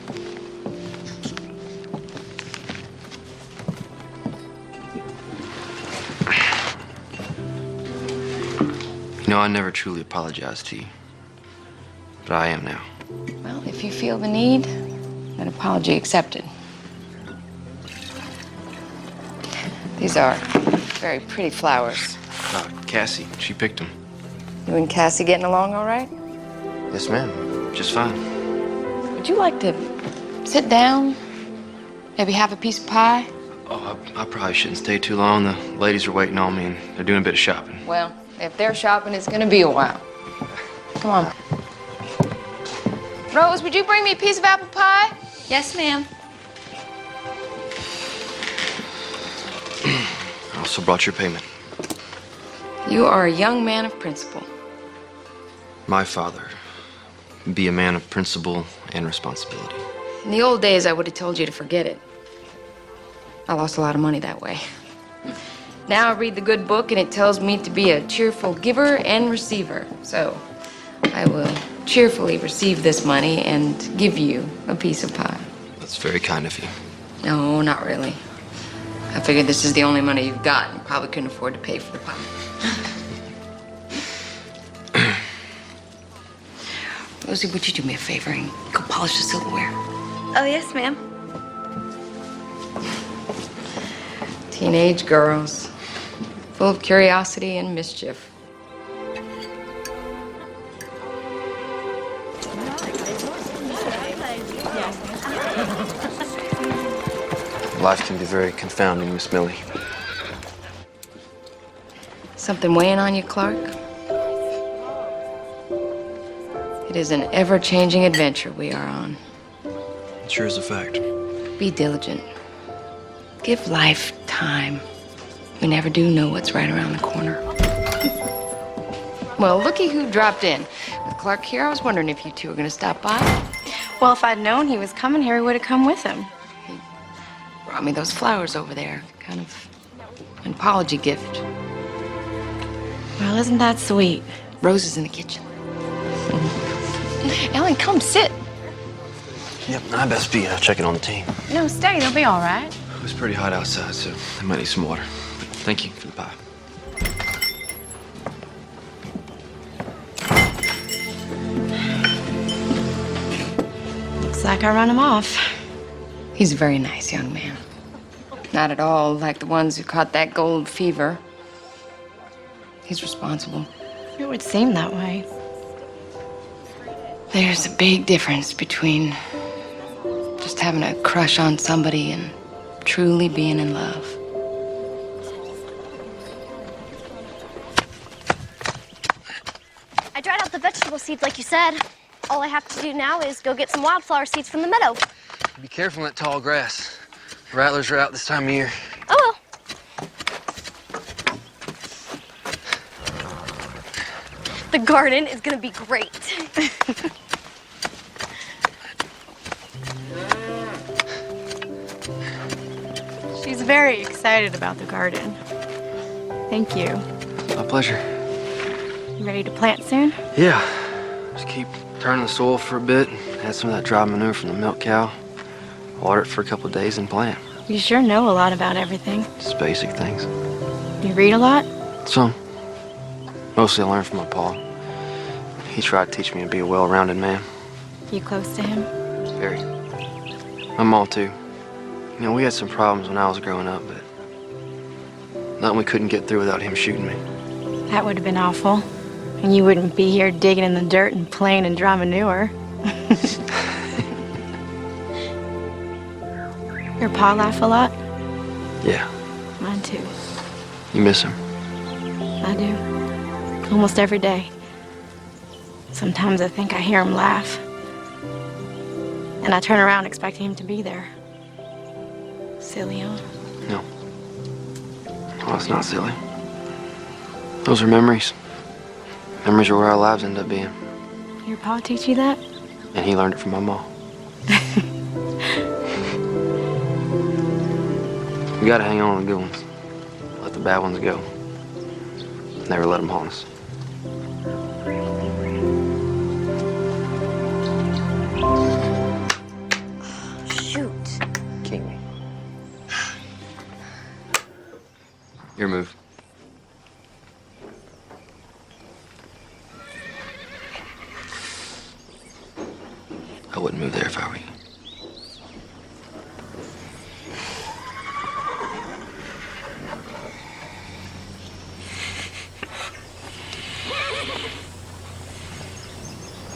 You know, I never truly apologized to you. But I am now. Well, if you feel the need, an apology accepted. These are very pretty flowers. Cassie, she picked them. You and Cassie getting along all right? Yes, ma'am. Just fine. Would you like to sit down? Maybe have a piece of pie? Oh, I probably shouldn't stay too long. The ladies are waiting on me and they're doing a bit of shopping. Well, if they're shopping, it's gonna be a while. Come on. Rose, would you bring me a piece of apple pie? Yes, ma'am. I also brought your payment. You are a young man of principle. My father. Be a man of principle and responsibility. In the old days, I would have told you to forget it. I lost a lot of money that way. Now I read the good book and it tells me to be a cheerful giver and receiver. So I will cheerfully receive this money and give you a piece of pie. That's very kind of you. No, not really. I figured this is the only money you've got and probably couldn't afford to pay for the pie. Rosie, would you do me a favor and go polish the silverware? Oh, yes, ma'am. Teenage girls, full of curiosity and mischief. Life can be very confounding, Miss Millie. Something weighing on you, Clark? It is an ever-changing adventure we are on. It sure is a fact. Be diligent. Give life time. We never do know what's right around the corner. Well, looky who dropped in. With Clark here, I was wondering if you two were going to stop by. Well, if I'd known he was coming here, we would have come with him. He brought me those flowers over there. Kind of an apology gift. Well, isn't that sweet? Rose is in the kitchen. Ellen, come sit. Yep, I best be checking on the team. No, stay. They'll be all right. It was pretty hot outside, so I might need some water. But thank you for the pie. Looks like I run him off. He's a very nice young man. Not at all like the ones who caught that gold fever. He's responsible. It would seem that way. There's a big difference between just having a crush on somebody and truly being in love. I dried out the vegetable seeds like you said. All I have to do now is go get some wildflower seeds from the meadow. Be careful in that tall grass. Rattlers are out this time of year. Oh well. The garden is gonna be great. She's very excited about the garden. Thank you. My pleasure. You ready to plant soon? Yeah. Just keep turning the soil for a bit. Add some of that dry manure from the milk cow. Water it for a couple of days and plant. You sure know a lot about everything. Just basic things. You read a lot? Some. Mostly I learned from my pa. He tried to teach me to be a well-rounded man. You close to him? Very. My mom, too. You know, we had some problems when I was growing up, but nothing we couldn't get through without him shooting me. That would have been awful. And you wouldn't be here digging in the dirt and playing in dry manure. Your pa laugh a lot? Yeah. Mine too. You miss him? I do. Almost every day. Sometimes I think I hear him laugh. And I turn around expecting him to be there. Silly, huh? No. Well, it's not silly. Those are memories. Memories are where our lives end up being. Your pa teach you that? And he learned it from my mom. We gotta hang on to the good ones. Let the bad ones go. Never let them haunt us. Shoot. King me. Your move. I wouldn't move there if I were you.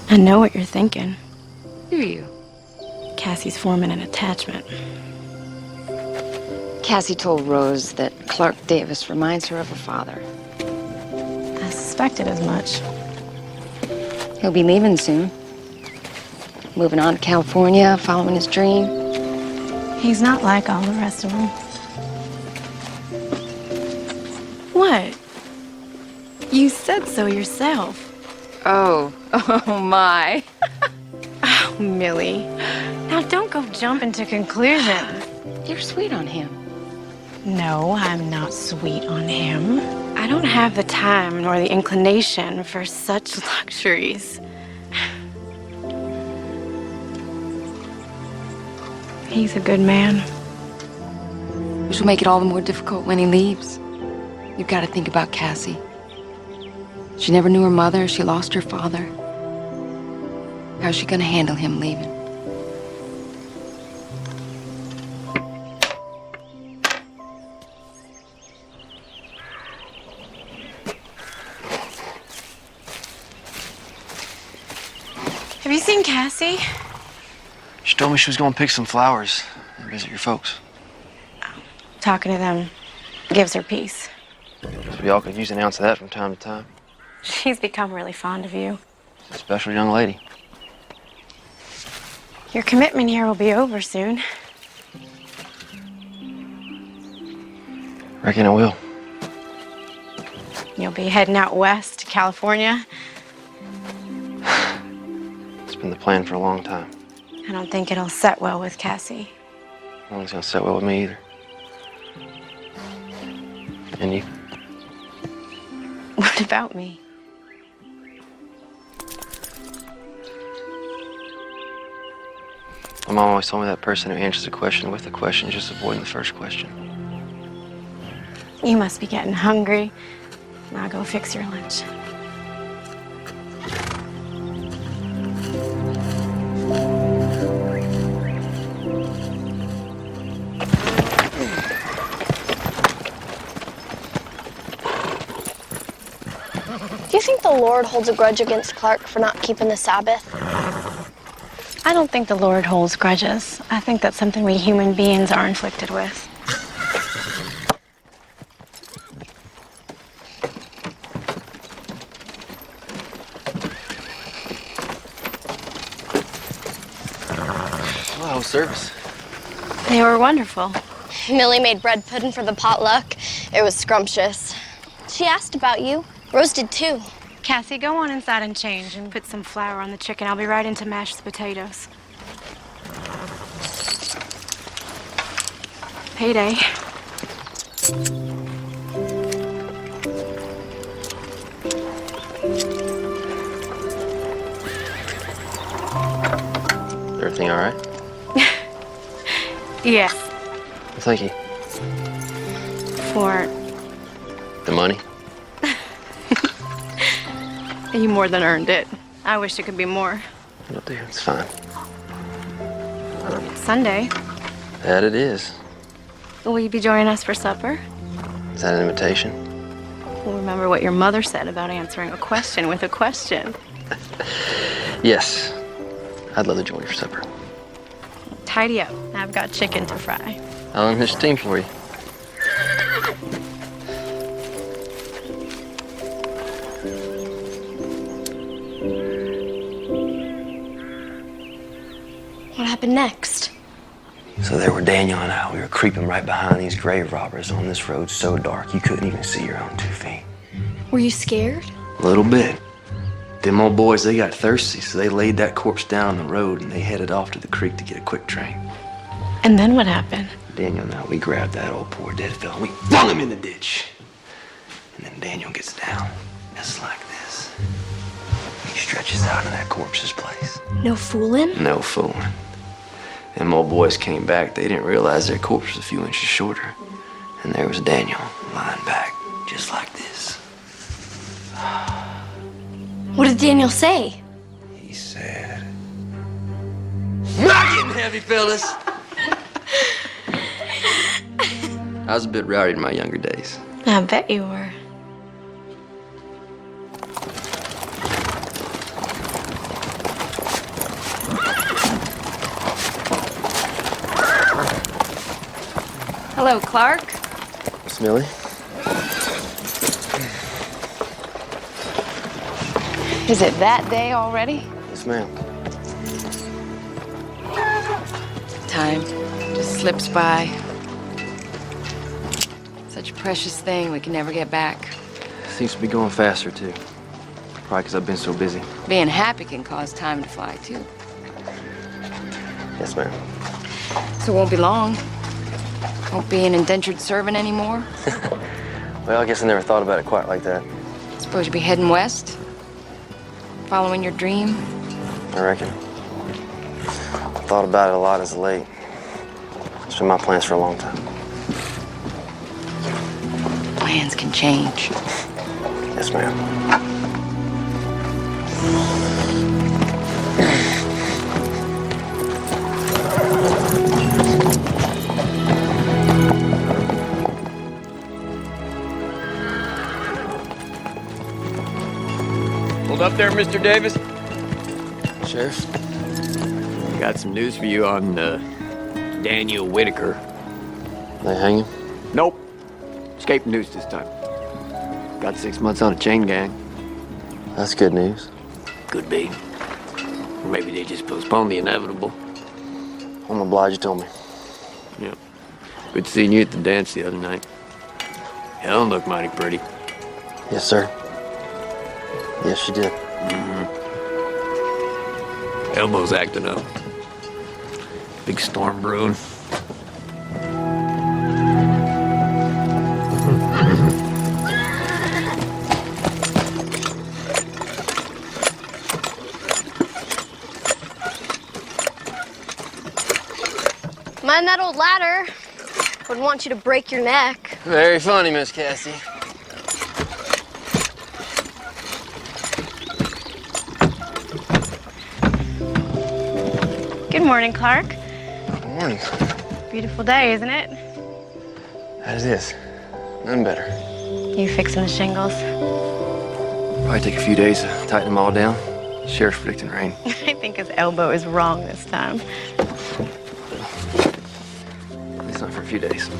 I know what you're thinking. Do you? Cassie's forming an attachment. Cassie told Rose that Clark Дейвис reminds her of her father. I suspected as much. He'll be leaving soon. Moving on to California, following his dream. He's not like all the rest of them. What? You said so yourself. Oh my. Oh, Millie. Now don't go jumping to conclusions. You're sweet on him. No, I'm not sweet on him. I don't have the time nor the inclination for such luxuries. He's a good man. Which will make it all the more difficult when he leaves. You've got to think about Cassie. She never knew her mother. She lost her father. How's she gonna handle him leaving? Have you seen Cassie? She told me she was going to pick some flowers and visit your folks. Talking to them gives her peace. So we all could use an ounce of that from time to time. She's become really fond of you. She's a special young lady. Your commitment here will be over soon. Reckon it will. You'll be heading out west to California. It's been the plan for a long time. I don't think it'll set well with Cassie. I don't think it's gonna set well with me either. And you? What about me? My mom always told me that person who answers a question with a question is just avoiding the first question. You must be getting hungry. Now go fix your lunch. Do you think the Lord holds a grudge against Clark for not keeping the Sabbath? I don't think the Lord holds grudges. I think that's something we human beings are inflicted with. Well, how was service? They were wonderful. Millie made bread pudding for the potluck. It was scrumptious. She asked about you. Rose did too. Cassie, go on inside and change and put some flour on the chicken. I'll be right into mashed potatoes. Payday. Everything all right? Yes. Well, thank you. For The money? you more than earned it. I wish it could be more. It'll do. It's fine. Sunday. That it is. Will you be joining us for supper? Is that an invitation? Well, remember what your mother said about answering a question with a question. Yes. I'd love to join you for supper. Tidy up. I've got chicken to fry. I'll run this steam for you. What happened next? So there were Daniel and I. We were creeping right behind these grave robbers on this road so dark you couldn't even see your own 2 feet. Were you scared? A little bit. Them old boys, they got thirsty, so they laid that corpse down on the road and they headed off to the creek to get a quick train. And then what happened? Daniel and I, we grabbed that old poor dead fella and we flung him in the ditch. And then Daniel gets down, just like this. He stretches out in that corpse's place. No fooling? No fooling. Them old boys came back. They didn't realize their corpse was a few inches shorter. And there was Daniel lying back, just like this. What did Daniel say? He said, Not getting heavy, fellas. I was a bit rowdy in my younger days. I bet you were. Hello, Clark. Miss Millie? Is it that day already? Yes, ma'am. Time just slips by. Such a precious thing we can never get back. Seems to be going faster, too. Probably because I've been so busy. Being happy can cause time to fly, too. Yes, ma'am. So it won't be long. Won't be an indentured servant anymore. Well, I guess I never thought about it quite like that. Suppose you'll be heading west? Following your dream? I reckon. Thought about it a lot as of late. It's been my plans for a long time. Plans can change. Yes, ma'am. Hold up there, Mr. Davis. Sheriff? I got some news for you on Daniel Whitaker. They hang him? Nope. Escaped news this time. Got 6 months on a chain gang. That's good news. Could be. Or maybe they just postponed the inevitable. I'm obliged you told me. Yeah. Good seeing you at the dance the other night. Helen looked mighty pretty. Yes, sir. Yes, she did. Elbow's acting up. Big storm brewing. Mind that old ladder. Wouldn't want you to break your neck. Very funny, Miss Cassie. Good morning, Clark. Good morning. Beautiful day, isn't it? How's this? None better. You fixing the shingles? Probably take a few days to tighten them all down. Sheriff's predicting rain. I think his elbow is wrong this time. At least not for a few days.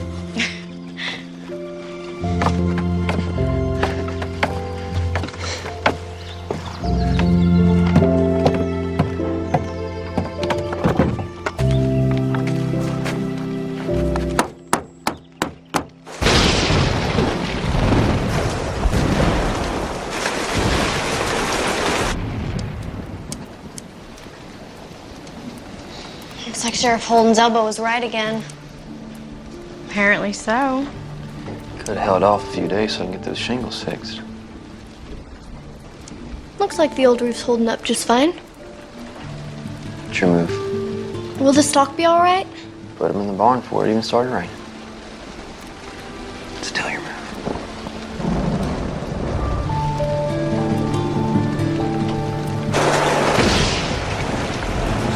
Looks like Sheriff Holden's elbow was right again. Apparently so. Could have held off a few days so I can get those shingles fixed. Looks like the old roof's holding up just fine. What's your move? Will the stock be all right? Put them in the barn before it even started raining. Still your move.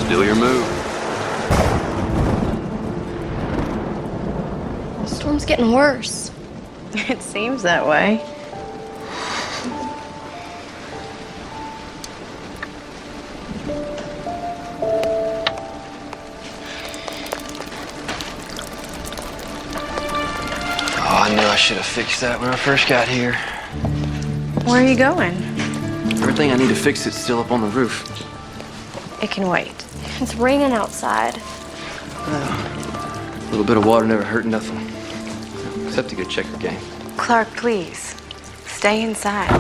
Still your move. The storm's getting worse. It seems that way. Oh, I knew I should have fixed that when I first got here. Where are you going? Everything I need to fix is still up on the roof. It can wait. It's raining outside. A little bit of water never hurt nothing. Except a good checker game. Clark, please. Stay inside.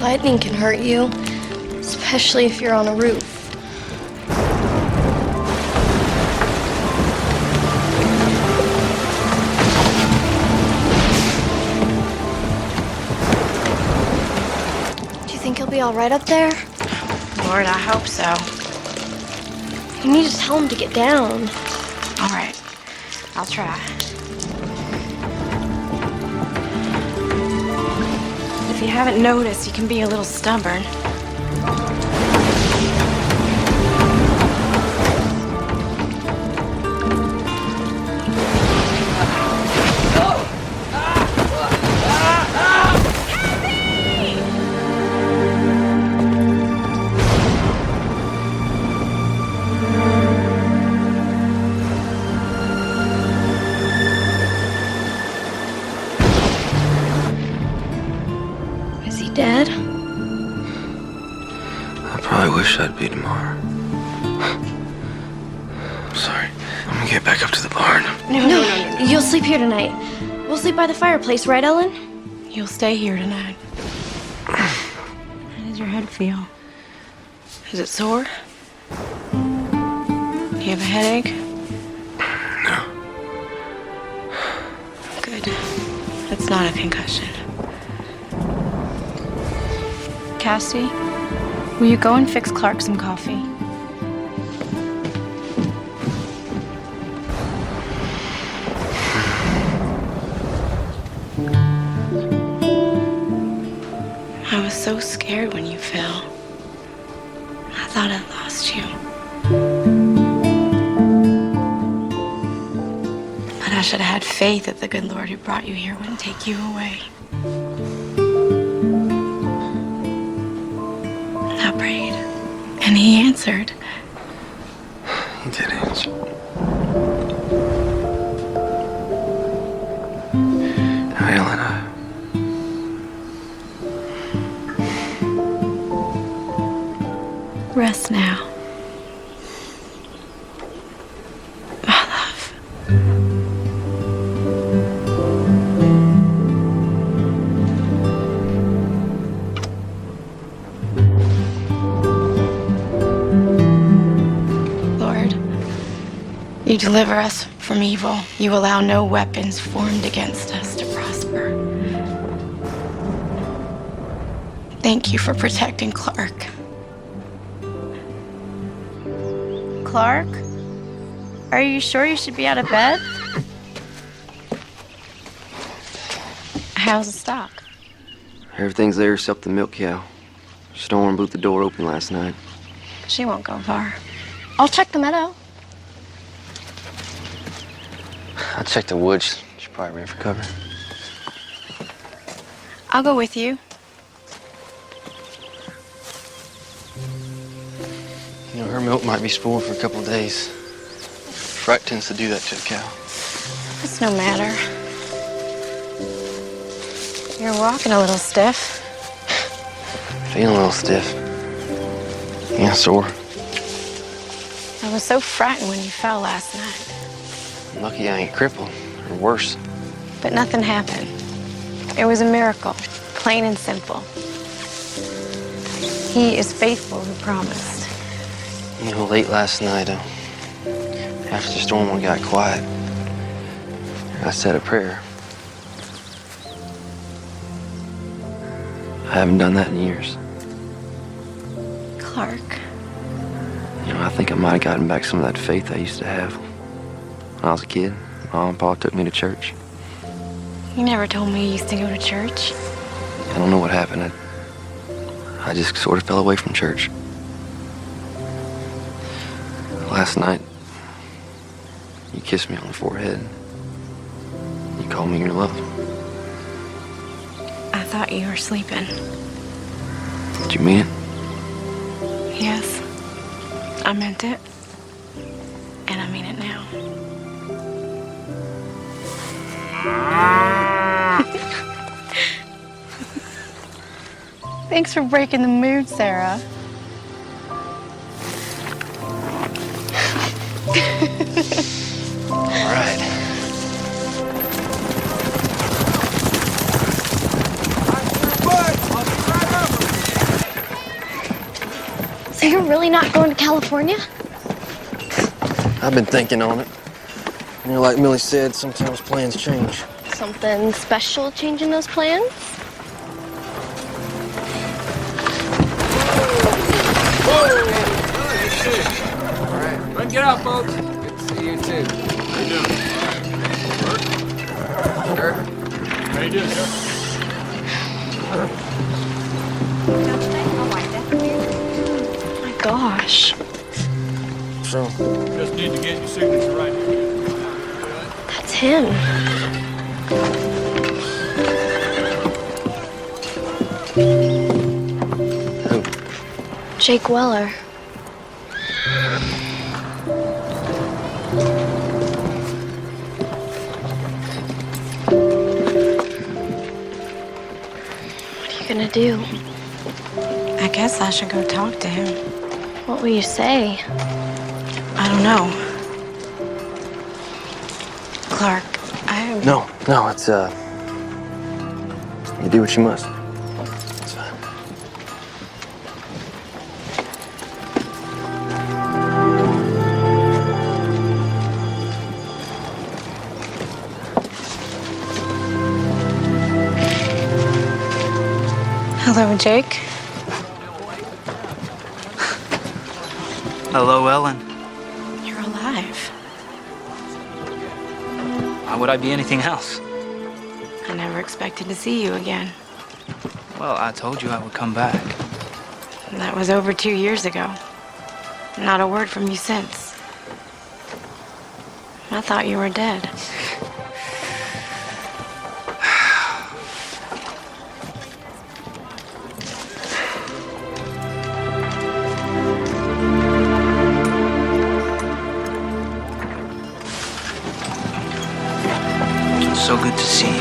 Lightning can hurt you, especially if you're on a roof. Do you think he'll be all right up there? Lord, I hope so. You need to tell him to get down. All right. I'll try. If you haven't noticed, you can be a little stubborn. Dad? I probably wish I'd be tomorrow. I'm sorry. I'm gonna get back up to the barn. No. You'll sleep here tonight. We'll sleep by the fireplace, right, Ellen? You'll stay here tonight. How does your head feel? Is it sore? Do you have a headache? No. Good. It's not a concussion. Cassie, will you go and fix Clark some coffee? I was so scared when you fell. I thought I'd lost you. But I should have had faith that the good Lord who brought you here wouldn't take you away. I prayed, and he answered. He did answer. Now, Ellen, Rest now. You deliver us from evil. You allow no weapons formed against us to prosper. Thank you for protecting Clark. Clark? Are you sure you should be out of bed? How's the stock? Everything's there except the milk cow. Storm blew the door open last night. She won't go far. I'll check the meadow. I checked the woods. She probably ran for cover. I'll go with you. You know, her milk might be spoiled for a couple of days. Fright tends to do that to a cow. It's no matter. You're walking a little stiff. Feeling a little stiff. Yeah, sore. I was so frightened when you fell last night. Lucky I ain't crippled, or worse. But nothing happened. It was a miracle, plain and simple. He is faithful who promised. You know, late last night, after the storm got quiet, I said a prayer. I haven't done that in years. Clark. You know, I think I might have gotten back some of that faith I used to have. When I was a kid, Mom and Pa took me to church. You never told me you used to go to church. I don't know what happened. I just sort of fell away from church. Last night, you kissed me on the forehead. You called me your love. I thought you were sleeping. Did you mean it? Yes. I meant it. And I mean it now. Thanks for breaking the mood, Sarah. All right. So you're really not going to California? I've been thinking on it. You know, like Millie said, sometimes plans change. Something special changing those plans? All right. Let's get out, folks. Good to see you, too. How you doing? Sure. How you doing, sir? My gosh. So? Just need to get your signature right here. That's him. Who? Jake Weller. What are you gonna do? I guess I should go talk to him. What will you say? I don't know. Clark, No, it's, you do what you must. It's fine. Hello, Jake. Hello, Ellen. You're alive. Why would I be anything else? I never expected to see you again. Well, I told you I would come back. That was over 2 years ago. Not a word from you since. I thought you were dead. So good to see you.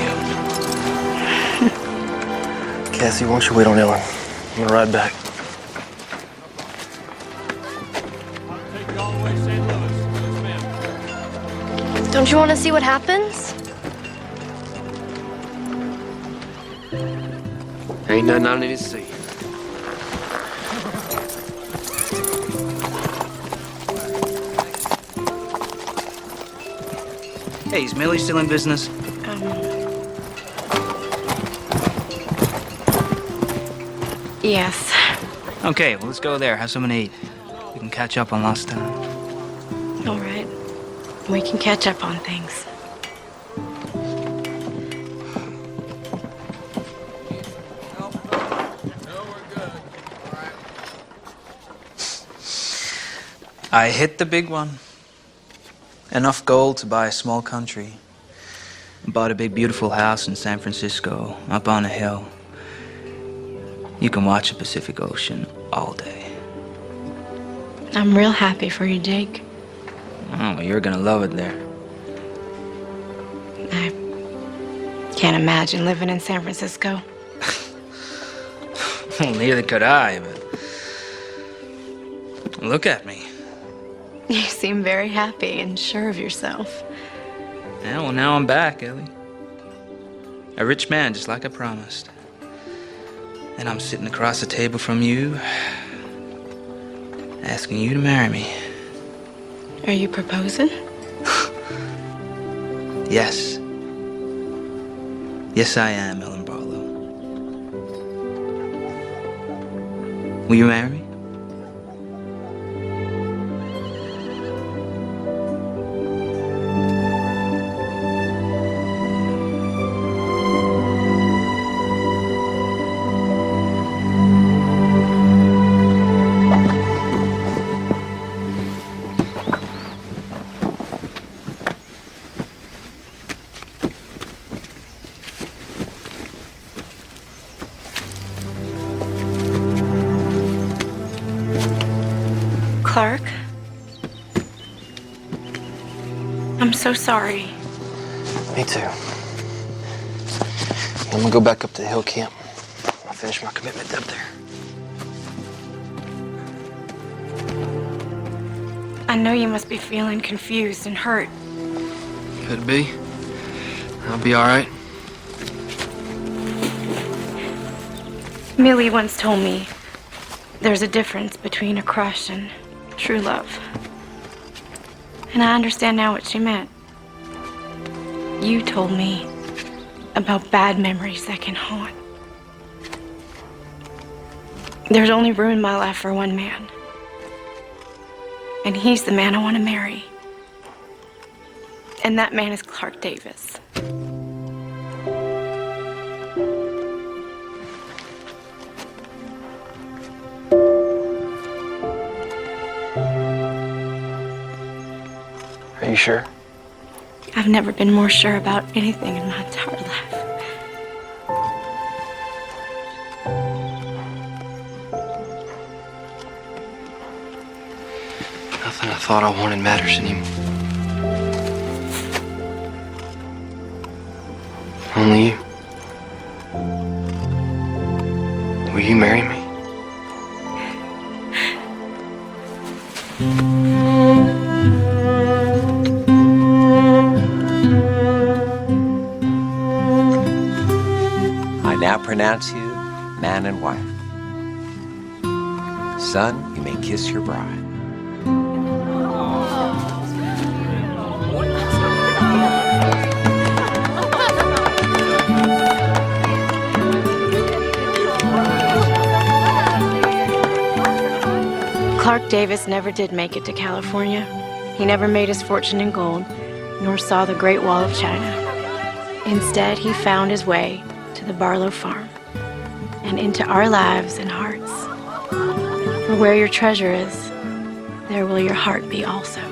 Cassie, why don't you wait on Ellen? I'm gonna ride back. Take you all the way to St. Louis. Yes, ma'am. Don't you want to see what happens? Ain't nothing I need to see. Hey, is Millie still in business? Yes. Okay, well, let's go there, have something to eat. We can catch up on lost time. All right. We can catch up on things. I hit the big one. Enough gold to buy a small country. Bought a big, beautiful house in San Francisco, up on a hill. You can watch the Pacific Ocean all day. I'm real happy for you, Jake. Oh, well, you're gonna love it there. I can't imagine living in San Francisco. Well, neither could I, but... Look at me. You seem very happy and sure of yourself. Yeah, well, now I'm back, Ellie. A rich man, just like I promised. And I'm sitting across the table from you, asking you to marry me. Are you proposing? Yes. Yes, I am, Ellen Bарлlow. Will you marry me? Clark? I'm so sorry. Me too. I'm gonna go back up to the hill camp. I'll finish my commitment up there. I know you must be feeling confused and hurt. Could be. I'll be all right. Millie once told me there's a difference between a crush and true love. And I understand now what she meant. You told me about bad memories that can haunt. There's only room in my life for one man. And he's the man I want to marry. And that man is Clark Дейвис. Are you sure? I've never been more sure about anything in my entire life. Nothing I thought I wanted matters anymore. Only you. Will you marry me? I now pronounce you man and wife. Son, you may kiss your bride. Clark Дейвис never did make it to California. He never made his fortune in gold, nor saw the Great Wall of China. Instead, he found his way to the Bарлow farm and into our lives and hearts. For where your treasure is, there will your heart be also.